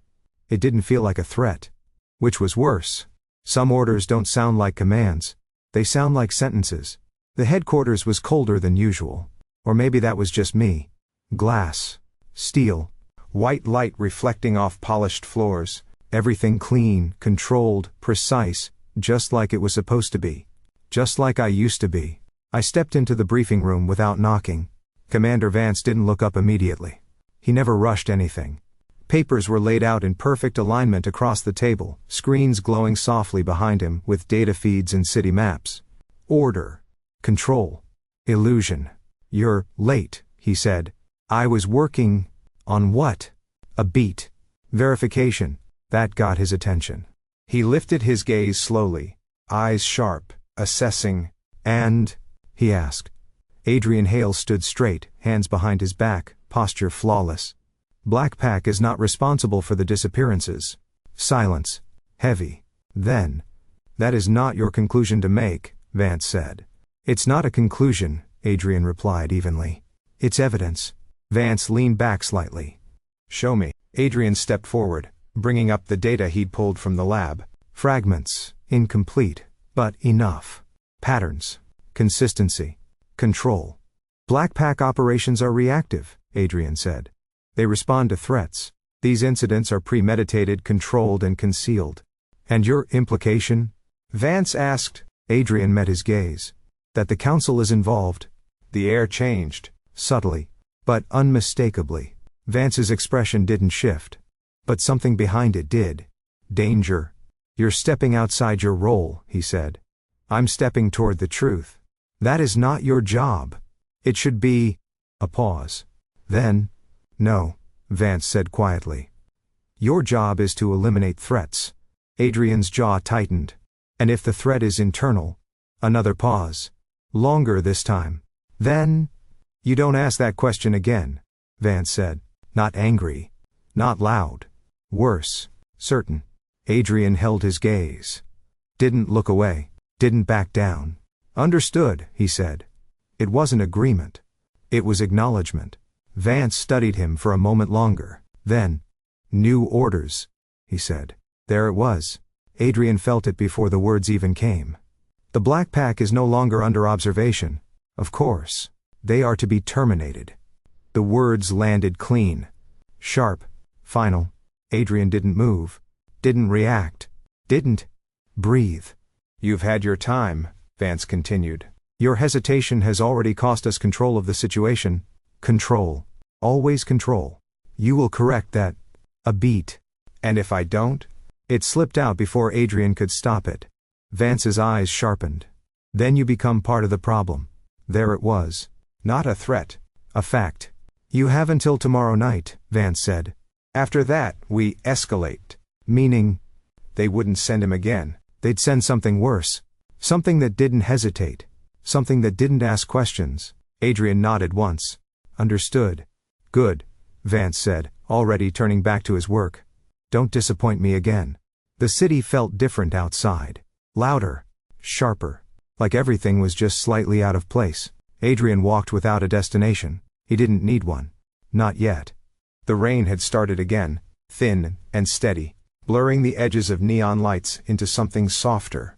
it didn't feel like a threat. Which was worse. Some orders don't sound like commands. They sound like sentences. The headquarters was colder than usual. Or maybe that was just me. Glass. Steel. White light reflecting off polished floors. Everything clean, controlled, precise, just like it was supposed to be. Just like I used to be. I stepped into the briefing room without knocking. Commander Vance didn't look up immediately. He never rushed anything. Papers were laid out in perfect alignment across the table, screens glowing softly behind him with data feeds and city maps. Order. Control. Illusion. You're late, he said. I was working on what? A beat. Verification. That got his attention. He lifted his gaze slowly, eyes sharp, assessing. And? He asked. Adrian Hale stood straight, hands behind his back, posture flawless. Black Pack is not responsible for the disappearances. Silence. Heavy. Then. That is not your conclusion to make, Vance said. It's not a conclusion, Adrian replied evenly. It's evidence. Vance leaned back slightly. Show me. Adrian stepped forward, bringing up the data he'd pulled from the lab. Fragments. Incomplete. But enough. Patterns. Consistency. Control. Black Pack operations are reactive, Adrian said. They respond to threats. These incidents are premeditated, controlled, and concealed. And your implication? Vance asked. Adrian met his gaze. That the council is involved. The air changed, subtly, but unmistakably. Vance's expression didn't shift. But something behind it did. Danger. You're stepping outside your role, he said. I'm stepping toward the truth. That is not your job. It should be. A pause. Then. No, Vance said quietly. Your job is to eliminate threats. Adrian's jaw tightened. And if the threat is internal. Another pause. Longer this time. Then. You don't ask that question again, Vance said. Not angry. Not loud. Worse. Certain. Adrian held his gaze. Didn't look away. Didn't back down. Understood, he said. It wasn't agreement. It was acknowledgement. Vance studied him for a moment longer. Then. New orders, he said. There it was. Adrian felt it before the words even came. The Black Pack is no longer under observation. Of course. They are to be terminated. The words landed clean. Sharp. Final. Adrian didn't move. Didn't react. Didn't breathe. You've had your time, Vance continued. Your hesitation has already cost us control of the situation. Control. Always control. You will correct that. A beat. And if I don't? It slipped out before Adrian could stop it. Vance's eyes sharpened. Then you become part of the problem. There it was. Not a threat. A fact. You have until tomorrow night, Vance said. After that, we escalate. Meaning. They wouldn't send him again. They'd send something worse. Something that didn't hesitate. Something that didn't ask questions. Adrian nodded once. Understood. Good, Vance said, already turning back to his work. Don't disappoint me again. The city felt different outside. Louder. Sharper. Like everything was just slightly out of place. Adrian walked without a destination. He didn't need one. Not yet. The rain had started again, thin and steady, blurring the edges of neon lights into something softer.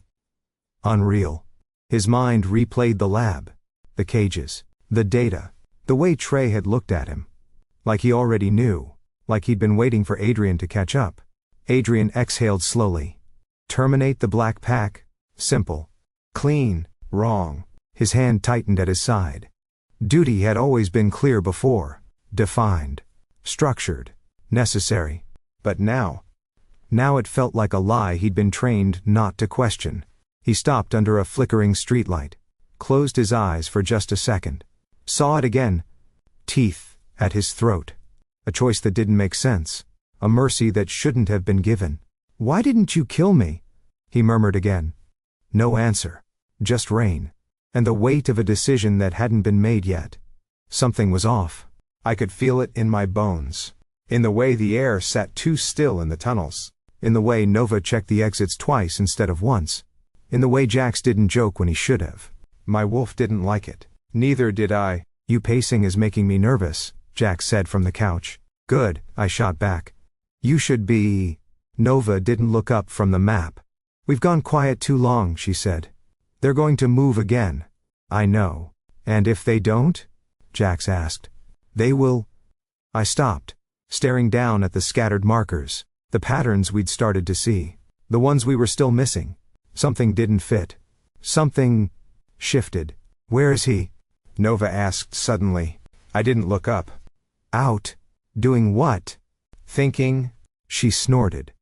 Unreal. His mind replayed the lab. The cages. The data. The way Trey had looked at him. Like he already knew. Like he'd been waiting for Adrian to catch up. Adrian exhaled slowly. Terminate the Black Pack? Simple. Clean. Wrong. His hand tightened at his side. Duty had always been clear before. Defined. Structured. Necessary. But now it felt like a lie he'd been trained not to question. He stopped under a flickering streetlight. Closed his eyes for just a second. Saw it again. Teeth at his throat. A choice that didn't make sense. A mercy that shouldn't have been given. Why didn't you kill me? He murmured again. No answer. Just rain. And the weight of a decision that hadn't been made yet. Something was off. I could feel it in my bones. In the way the air sat too still in the tunnels. In the way Nova checked the exits twice instead of once. In the way Jax didn't joke when he should have. My wolf didn't like it. Neither did I. You pacing is making me nervous, Jax said from the couch. Good, I shot back. You should be. Nova didn't look up from the map. We've gone quiet too long, she said. They're going to move again. I know. And if they don't? Jax asked. They will. I stopped, staring down at the scattered markers, the patterns we'd started to see, the ones we were still missing. Something didn't fit. Something shifted. Where is he? Nova asked suddenly. I didn't look up. Out. Doing what? Thinking. She snorted.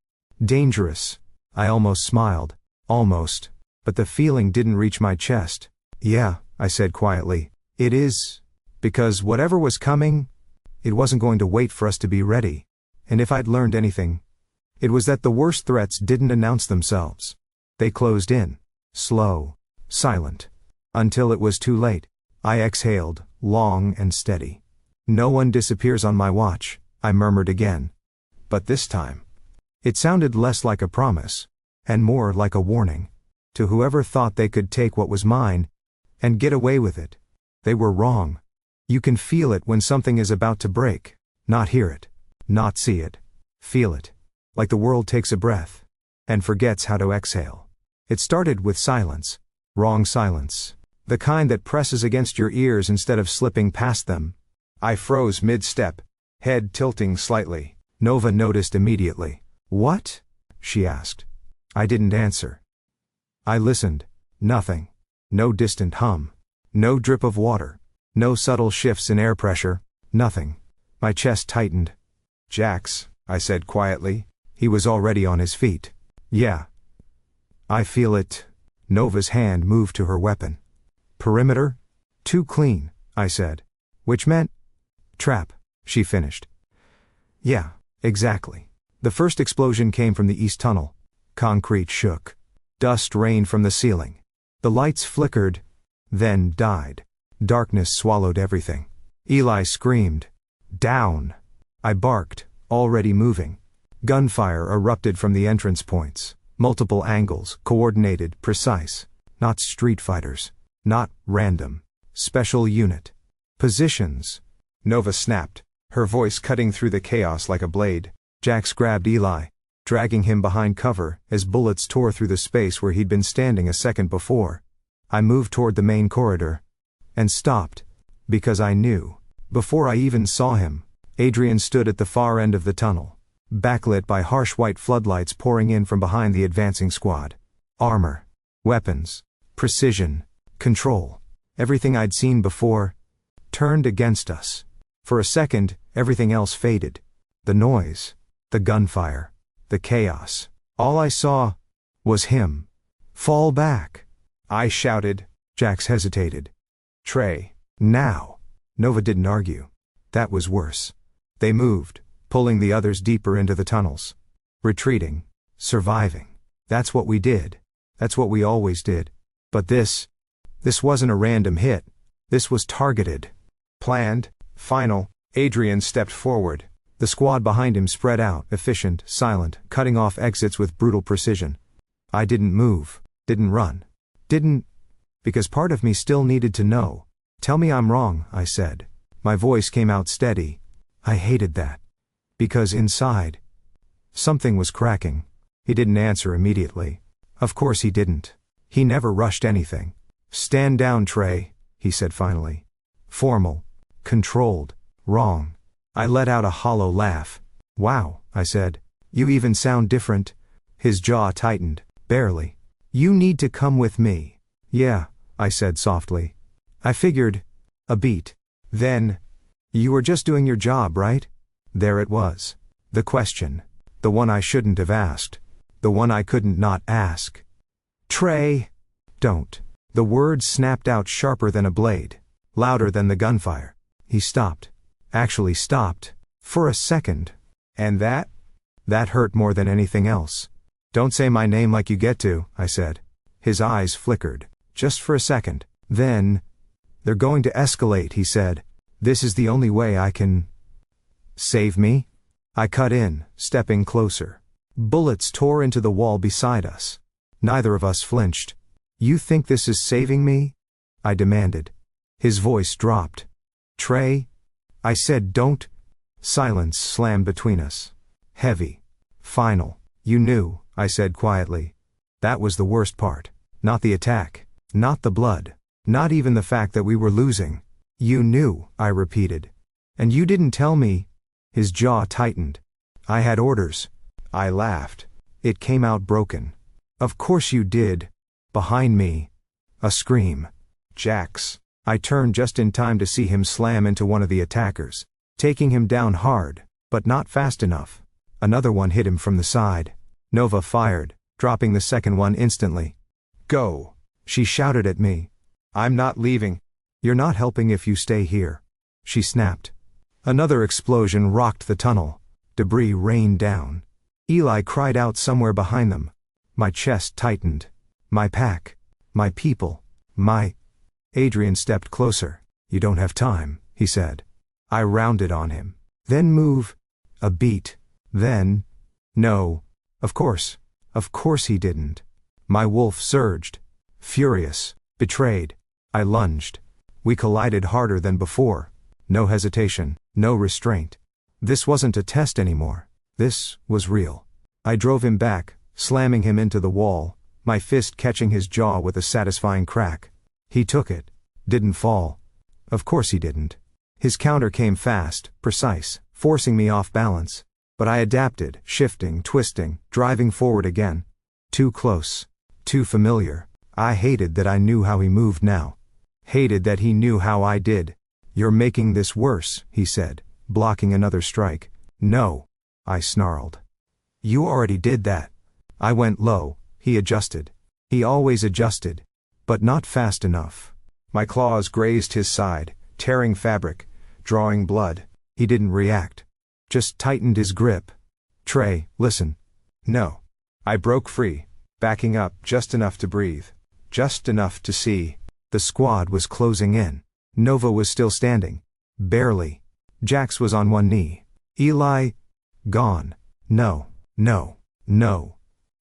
Dangerous. I almost smiled. Almost. But the feeling didn't reach my chest. Yeah, I said quietly. It is. Because whatever was coming, it wasn't going to wait for us to be ready. And if I'd learned anything, it was that the worst threats didn't announce themselves. They closed in. Slow. Silent. Until it was too late. I exhaled, long and steady. No one disappears on my watch, I murmured again. But this time, it sounded less like a promise, and more like a warning. To whoever thought they could take what was mine, and get away with it. They were wrong. You can feel it when something is about to break, not hear it, not see it, feel it. Like the world takes a breath, and forgets how to exhale. It started with silence. Wrong silence. The kind that presses against your ears instead of slipping past them. I froze mid-step, head tilting slightly. Nova noticed immediately. What? She asked. I didn't answer. I listened. Nothing. No distant hum. No drip of water. No subtle shifts in air pressure. Nothing. My chest tightened. Jax, I said quietly. He was already on his feet. Yeah. I feel it. Nova's hand moved to her weapon. Perimeter? Too clean, I said. Which meant? Trap, she finished. Yeah, exactly. The first explosion came from the east tunnel. Concrete shook. Dust rained from the ceiling. The lights flickered, then died. Darkness swallowed everything. Eli screamed. Down! I barked, already moving. Gunfire erupted from the entrance points. Multiple angles, coordinated, precise. Not street fighters. Not random. Special unit. Positions. Nova snapped, her voice cutting through the chaos like a blade. Jax grabbed Eli, dragging him behind cover as bullets tore through the space where he'd been standing a second before. I moved toward the main corridor. And stopped. Because I knew. Before I even saw him, Adrian stood at the far end of the tunnel, backlit by harsh white floodlights pouring in from behind the advancing squad. Armor. Weapons. Precision. Control. Everything I'd seen before turned against us. For a second, everything else faded. The noise. The gunfire. The chaos. All I saw was him. Fall back. I shouted. Jax hesitated. Trey. Now. Nova didn't argue. That was worse. They moved, pulling the others deeper into the tunnels. Retreating. Surviving. That's what we did. That's what we always did. But this wasn't a random hit. This was targeted. Planned. Final. Adrian stepped forward. The squad behind him spread out, efficient, silent, cutting off exits with brutal precision. I didn't move. Didn't run. Because part of me still needed to know. Tell me I'm wrong, I said. My voice came out steady. I hated that. Because inside, something was cracking. He didn't answer immediately. Of course he didn't. He never rushed anything. Stand down, Trey, he said finally. Formal. Controlled. Wrong. I let out a hollow laugh. Wow, I said. You even sound different. His jaw tightened. Barely. You need to come with me. Yeah, I said softly. I figured. A beat. Then. You were just doing your job, right? There it was. The question. The one I shouldn't have asked. The one I couldn't not ask. Trey. Don't. The words snapped out sharper than a blade. Louder than the gunfire. He stopped. Actually stopped. For a second. And that hurt more than anything else. Don't say my name like you get to, I said. His eyes flickered. Just for a second. Then. They're going to escalate, he said. This is the only way I can. Save me? I cut in, stepping closer. Bullets tore into the wall beside us. Neither of us flinched. You think this is saving me? I demanded. His voice dropped. Trey? I said don't. Silence slammed between us. Heavy. Final. You knew, I said quietly. That was the worst part. Not the attack. Not the blood. Not even the fact that we were losing. You knew, I repeated. And you didn't tell me. His jaw tightened. I had orders. I laughed. It came out broken. Of course you did. Behind me. A scream. Jax. I turned just in time to see him slam into one of the attackers, taking him down hard, but not fast enough. Another one hit him from the side. Nova fired, dropping the second one instantly. Go. She shouted at me. I'm not leaving. You're not helping if you stay here. She snapped. Another explosion rocked the tunnel. Debris rained down. Eli cried out somewhere behind them. My chest tightened. My pack. My people. My. Adrian stepped closer. You don't have time, he said. I rounded on him. Then move. A beat. Then. No. Of course he didn't. My wolf surged. Furious. Betrayed. I lunged. We collided harder than before. No hesitation. No restraint. This wasn't a test anymore. This was real. I drove him back, slamming him into the wall, my fist catching his jaw with a satisfying crack. He took it. Didn't fall. Of course he didn't. His counter came fast, precise, forcing me off balance. But I adapted, shifting, twisting, driving forward again. Too close. Too familiar. I hated that I knew how he moved now. Hated that he knew how I did. You're making this worse, he said, blocking another strike. No. I snarled. You already did that. I went low. He adjusted. He always adjusted. But not fast enough. My claws grazed his side, tearing fabric, drawing blood. He didn't react. Just tightened his grip. Trey, listen. No. I broke free, backing up just enough to breathe. Just enough to see. The squad was closing in. Nova was still standing. Barely. Jax was on one knee. Eli? Gone. No.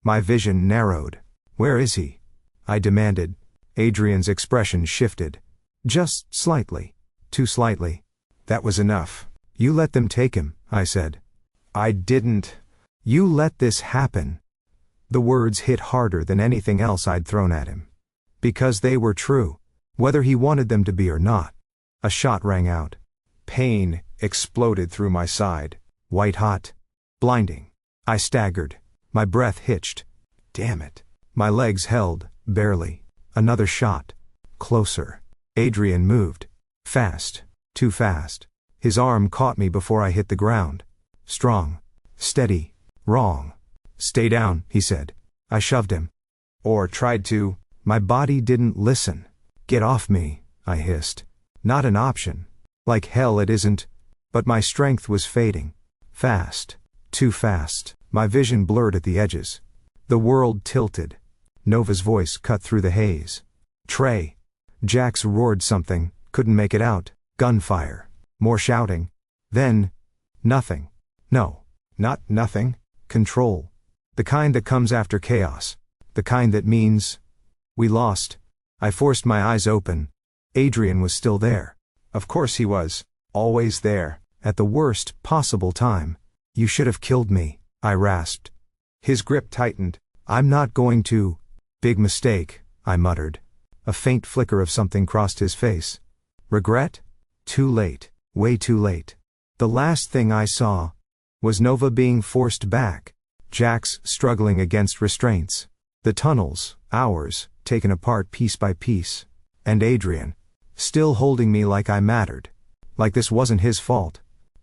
My vision narrowed. Where is he? I demanded. Adrian's expression shifted. Just slightly. Too slightly. That was enough. You let them take him, I said. I didn't. You let this happen. The words hit harder than anything else I'd thrown at him. Because they were true. Whether he wanted them to be or not. A shot rang out. Pain exploded through my side. White hot. Blinding. I staggered. My breath hitched. Damn it. My legs held, barely. Another shot. Closer. Adrian moved. Fast. Too fast. His arm caught me before I hit the ground. Strong. Steady. Wrong. Stay down, he said. I shoved him. Or tried to. My body didn't listen. Get off me, I hissed. Not an option. Like hell it isn't. But my strength was fading. Fast. Too fast. My vision blurred at the edges. The world tilted. Nova's voice cut through the haze. Trey. Jax roared something, couldn't make it out. Gunfire. More shouting. Then, nothing. No. Not nothing. Control. The kind that comes after chaos. The kind that means, we lost. I forced my eyes open. Adrian was still there. Of course he was. Always there. At the worst possible time. You should have killed me, I rasped. His grip tightened. I'm not going to. Big mistake, I muttered. A faint flicker of something crossed his face. Regret? Too late. Way too late. The last thing I saw was Nova being forced back. Jax struggling against restraints. The tunnels, ours, taken apart piece by piece. And Adrian, still holding me like I mattered. Like this wasn't his fault.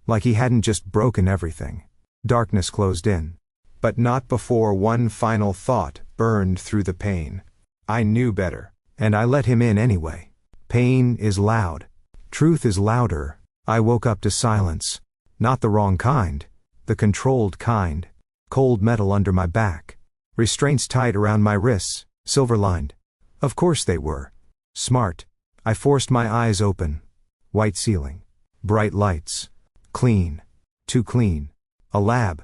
Like he hadn't just broken everything. Darkness closed in. But not before one final thought burned through the pain. I knew better. And I let him in anyway. Pain is loud. Truth is louder. I woke up to silence. Not the wrong kind. The controlled kind. Cold metal under my back. Restraints tight around my wrists, silver-lined. Of course they were. Smart. I forced my eyes open. White ceiling. Bright lights. Clean. Too clean. A lab.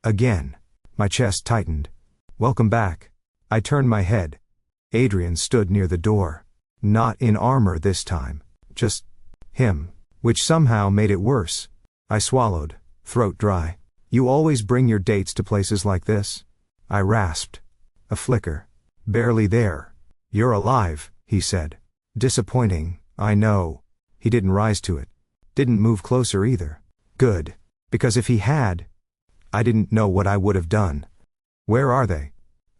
Again. My chest tightened. Welcome back. I turned my head. Adrian stood near the door. Not in armor this time. Just him. Which somehow made it worse. I swallowed, throat dry. You always bring your dates to places like this? I rasped. A flicker. Barely there. You're alive, he said. Disappointing, I know. He didn't rise to it. Didn't move closer either. Good. Because if he had, I didn't know what I would have done. Where are they?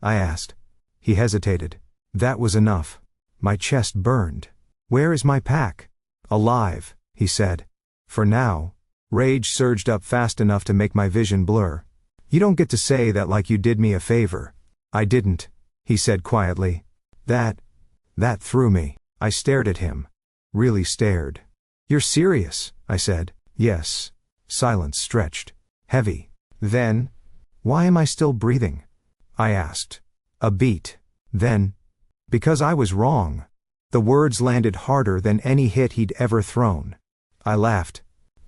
I asked. He hesitated. That was enough. My chest burned. Where is my pack? Alive, he said. For now. Rage surged up fast enough to make my vision blur. You don't get to say that like you did me a favor. I didn't, he said quietly. That threw me. I stared at him. Really stared. You're serious, I said. Yes. Silence stretched. Heavy. Then, why am I still breathing? I asked. A beat. Then, because I was wrong. The words landed harder than any hit he'd ever thrown. I laughed.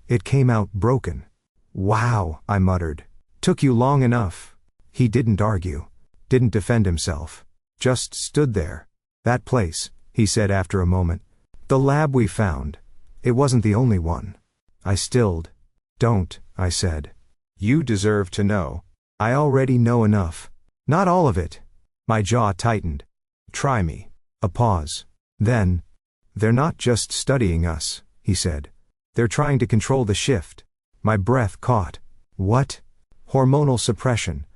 It came out broken. Wow, I muttered. Took you long enough. He didn't argue. Didn't defend himself. Just stood there. That place, he said after a moment. The lab we found. It wasn't the only one. I stilled. Don't, I said. You deserve to know. I already know enough. Not all of it. My jaw tightened. Try me. A pause. Then, they're not just studying us, he said. They're trying to control the shift. My breath caught. What? Hormonal suppression.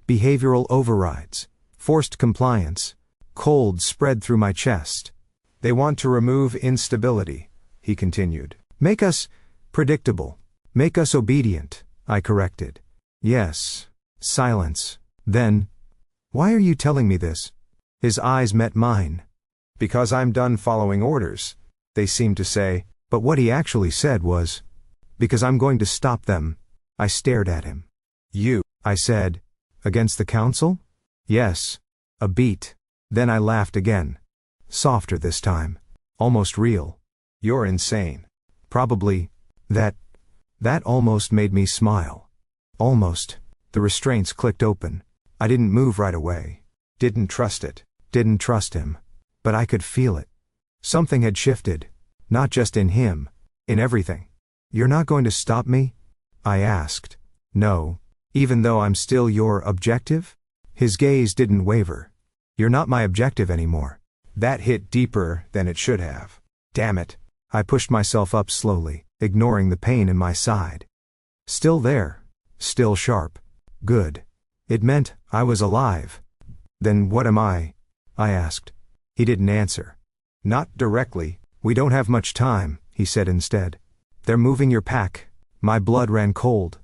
Behavioral overrides. Forced compliance. Cold spread through my chest. They want to remove instability, he continued. Make us predictable. Make us obedient, I corrected. Yes. Silence. Then, why are you telling me this? His eyes met mine. Because I'm done following orders, they seemed to say, but what he actually said was, because I'm going to stop them. I stared at him. You, I said, against the council? Yes. A beat. Then I laughed again. Softer this time. Almost real. You're insane. Probably. That almost made me smile. Almost. The restraints clicked open. I didn't move right away. Didn't trust it. Didn't trust him. But I could feel it. Something had shifted. Not just in him. In everything. You're not going to stop me? I asked. No. Even though I'm still your objective? His gaze didn't waver. You're not my objective anymore. That hit deeper than it should have. Damn it. I pushed myself up slowly, ignoring the pain in my side. Still there. Still sharp. Good. It meant I was alive. Then what am I? I asked. He didn't answer. Not directly. We don't have much time, he said instead. They're moving your pack. My blood ran cold.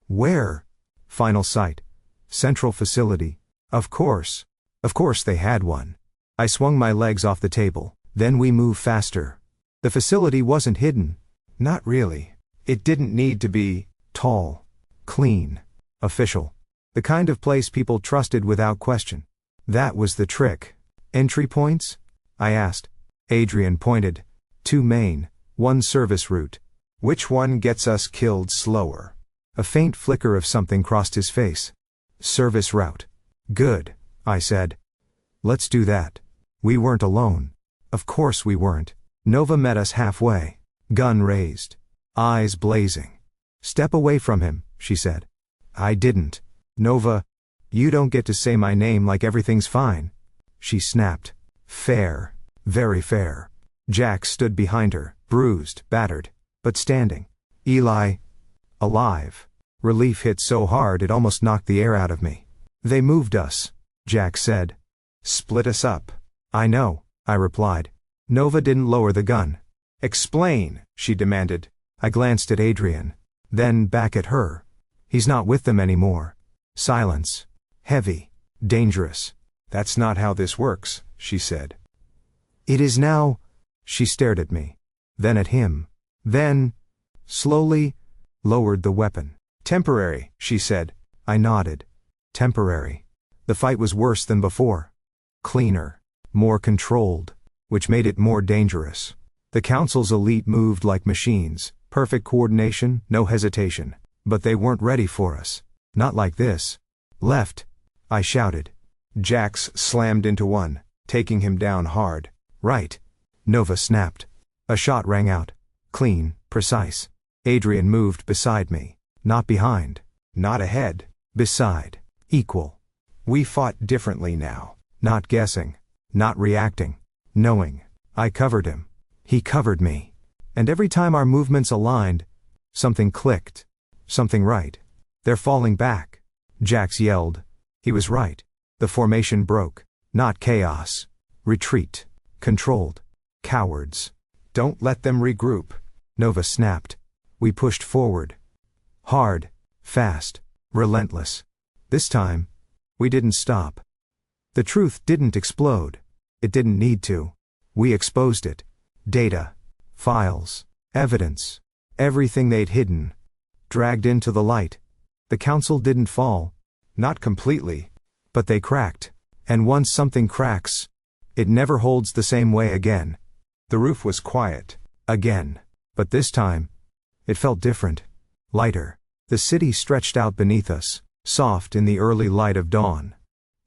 Where? Final sight. Central facility. Of course. Of course they had one. I swung my legs off the table. Then we moved faster. The facility wasn't hidden. Not really. It didn't need to be. Tall. Clean. Official. The kind of place people trusted without question. That was the trick. Entry points? I asked. Adrian pointed. 2 main, 1 service route. Which one gets us killed slower? A faint flicker of something crossed his face. Service route. Good, I said. Let's do that. We weren't alone. Of course we weren't. Nova met us halfway. Gun raised. Eyes blazing. Step away from him, she said. I didn't. Nova, you don't get to say my name like everything's fine. She snapped. Fair. Very fair. Jack stood behind her, bruised, battered, but standing. Eli. Alive. Relief hit so hard it almost knocked the air out of me. They moved us, Jack said. Split us up. I know, I replied. Nova didn't lower the gun. Explain, she demanded. I glanced at Adrian. Then back at her. He's not with them anymore. Silence. Heavy. Dangerous. That's not how this works, she said. It is now. She stared at me. Then at him. Then, slowly, lowered the weapon. Temporary, she said. I nodded. Temporary. The fight was worse than before. Cleaner. More controlled. Which made it more dangerous. The council's elite moved like machines. Perfect coordination, no hesitation. But they weren't ready for us. Not like this. Left. I shouted. Jax slammed into one, taking him down hard. Right. Nova snapped. A shot rang out. Clean, precise. Adrian moved beside me. Not behind. Not ahead. Beside. Equal. We fought differently now. Not guessing. Not reacting. Knowing. I covered him. He covered me. And every time our movements aligned, something clicked. Something right. They're falling back. Jax yelled. He was right. The formation broke. Not chaos. Retreat. Controlled. Cowards. Don't let them regroup. Nova snapped. We pushed forward. Hard. Fast. Relentless. This time, we didn't stop. The truth didn't explode. It didn't need to. We exposed it. Data. Files. Evidence. Everything they'd hidden. Dragged into the light. The council didn't fall. Not completely. But they cracked. And once something cracks, it never holds the same way again. The roof was quiet. Again. But this time, it felt different. Lighter. The city stretched out beneath us, soft in the early light of dawn.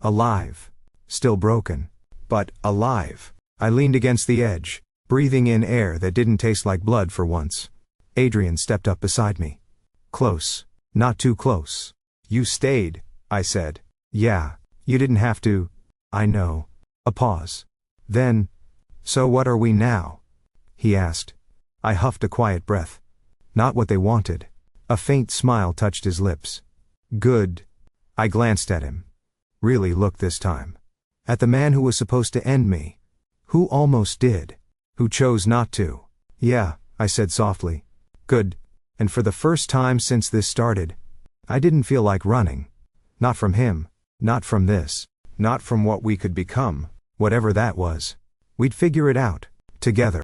Alive. Still broken. But alive. I leaned against the edge, breathing in air that didn't taste like blood for once. Adrian stepped up beside me. Close. Not too close. You stayed, I said. Yeah, you didn't have to. I know. A pause. Then, so what are we now? He asked. I huffed a quiet breath. Not what they wanted. A faint smile touched his lips. Good. I glanced at him. Really looked this time. At the man who was supposed to end me. Who almost did. Who chose not to. Yeah, I said softly. Good. And for the first time since this started, I didn't feel like running. Not from him. Not from this. Not from what we could become. Whatever that was. We'd figure it out. Together.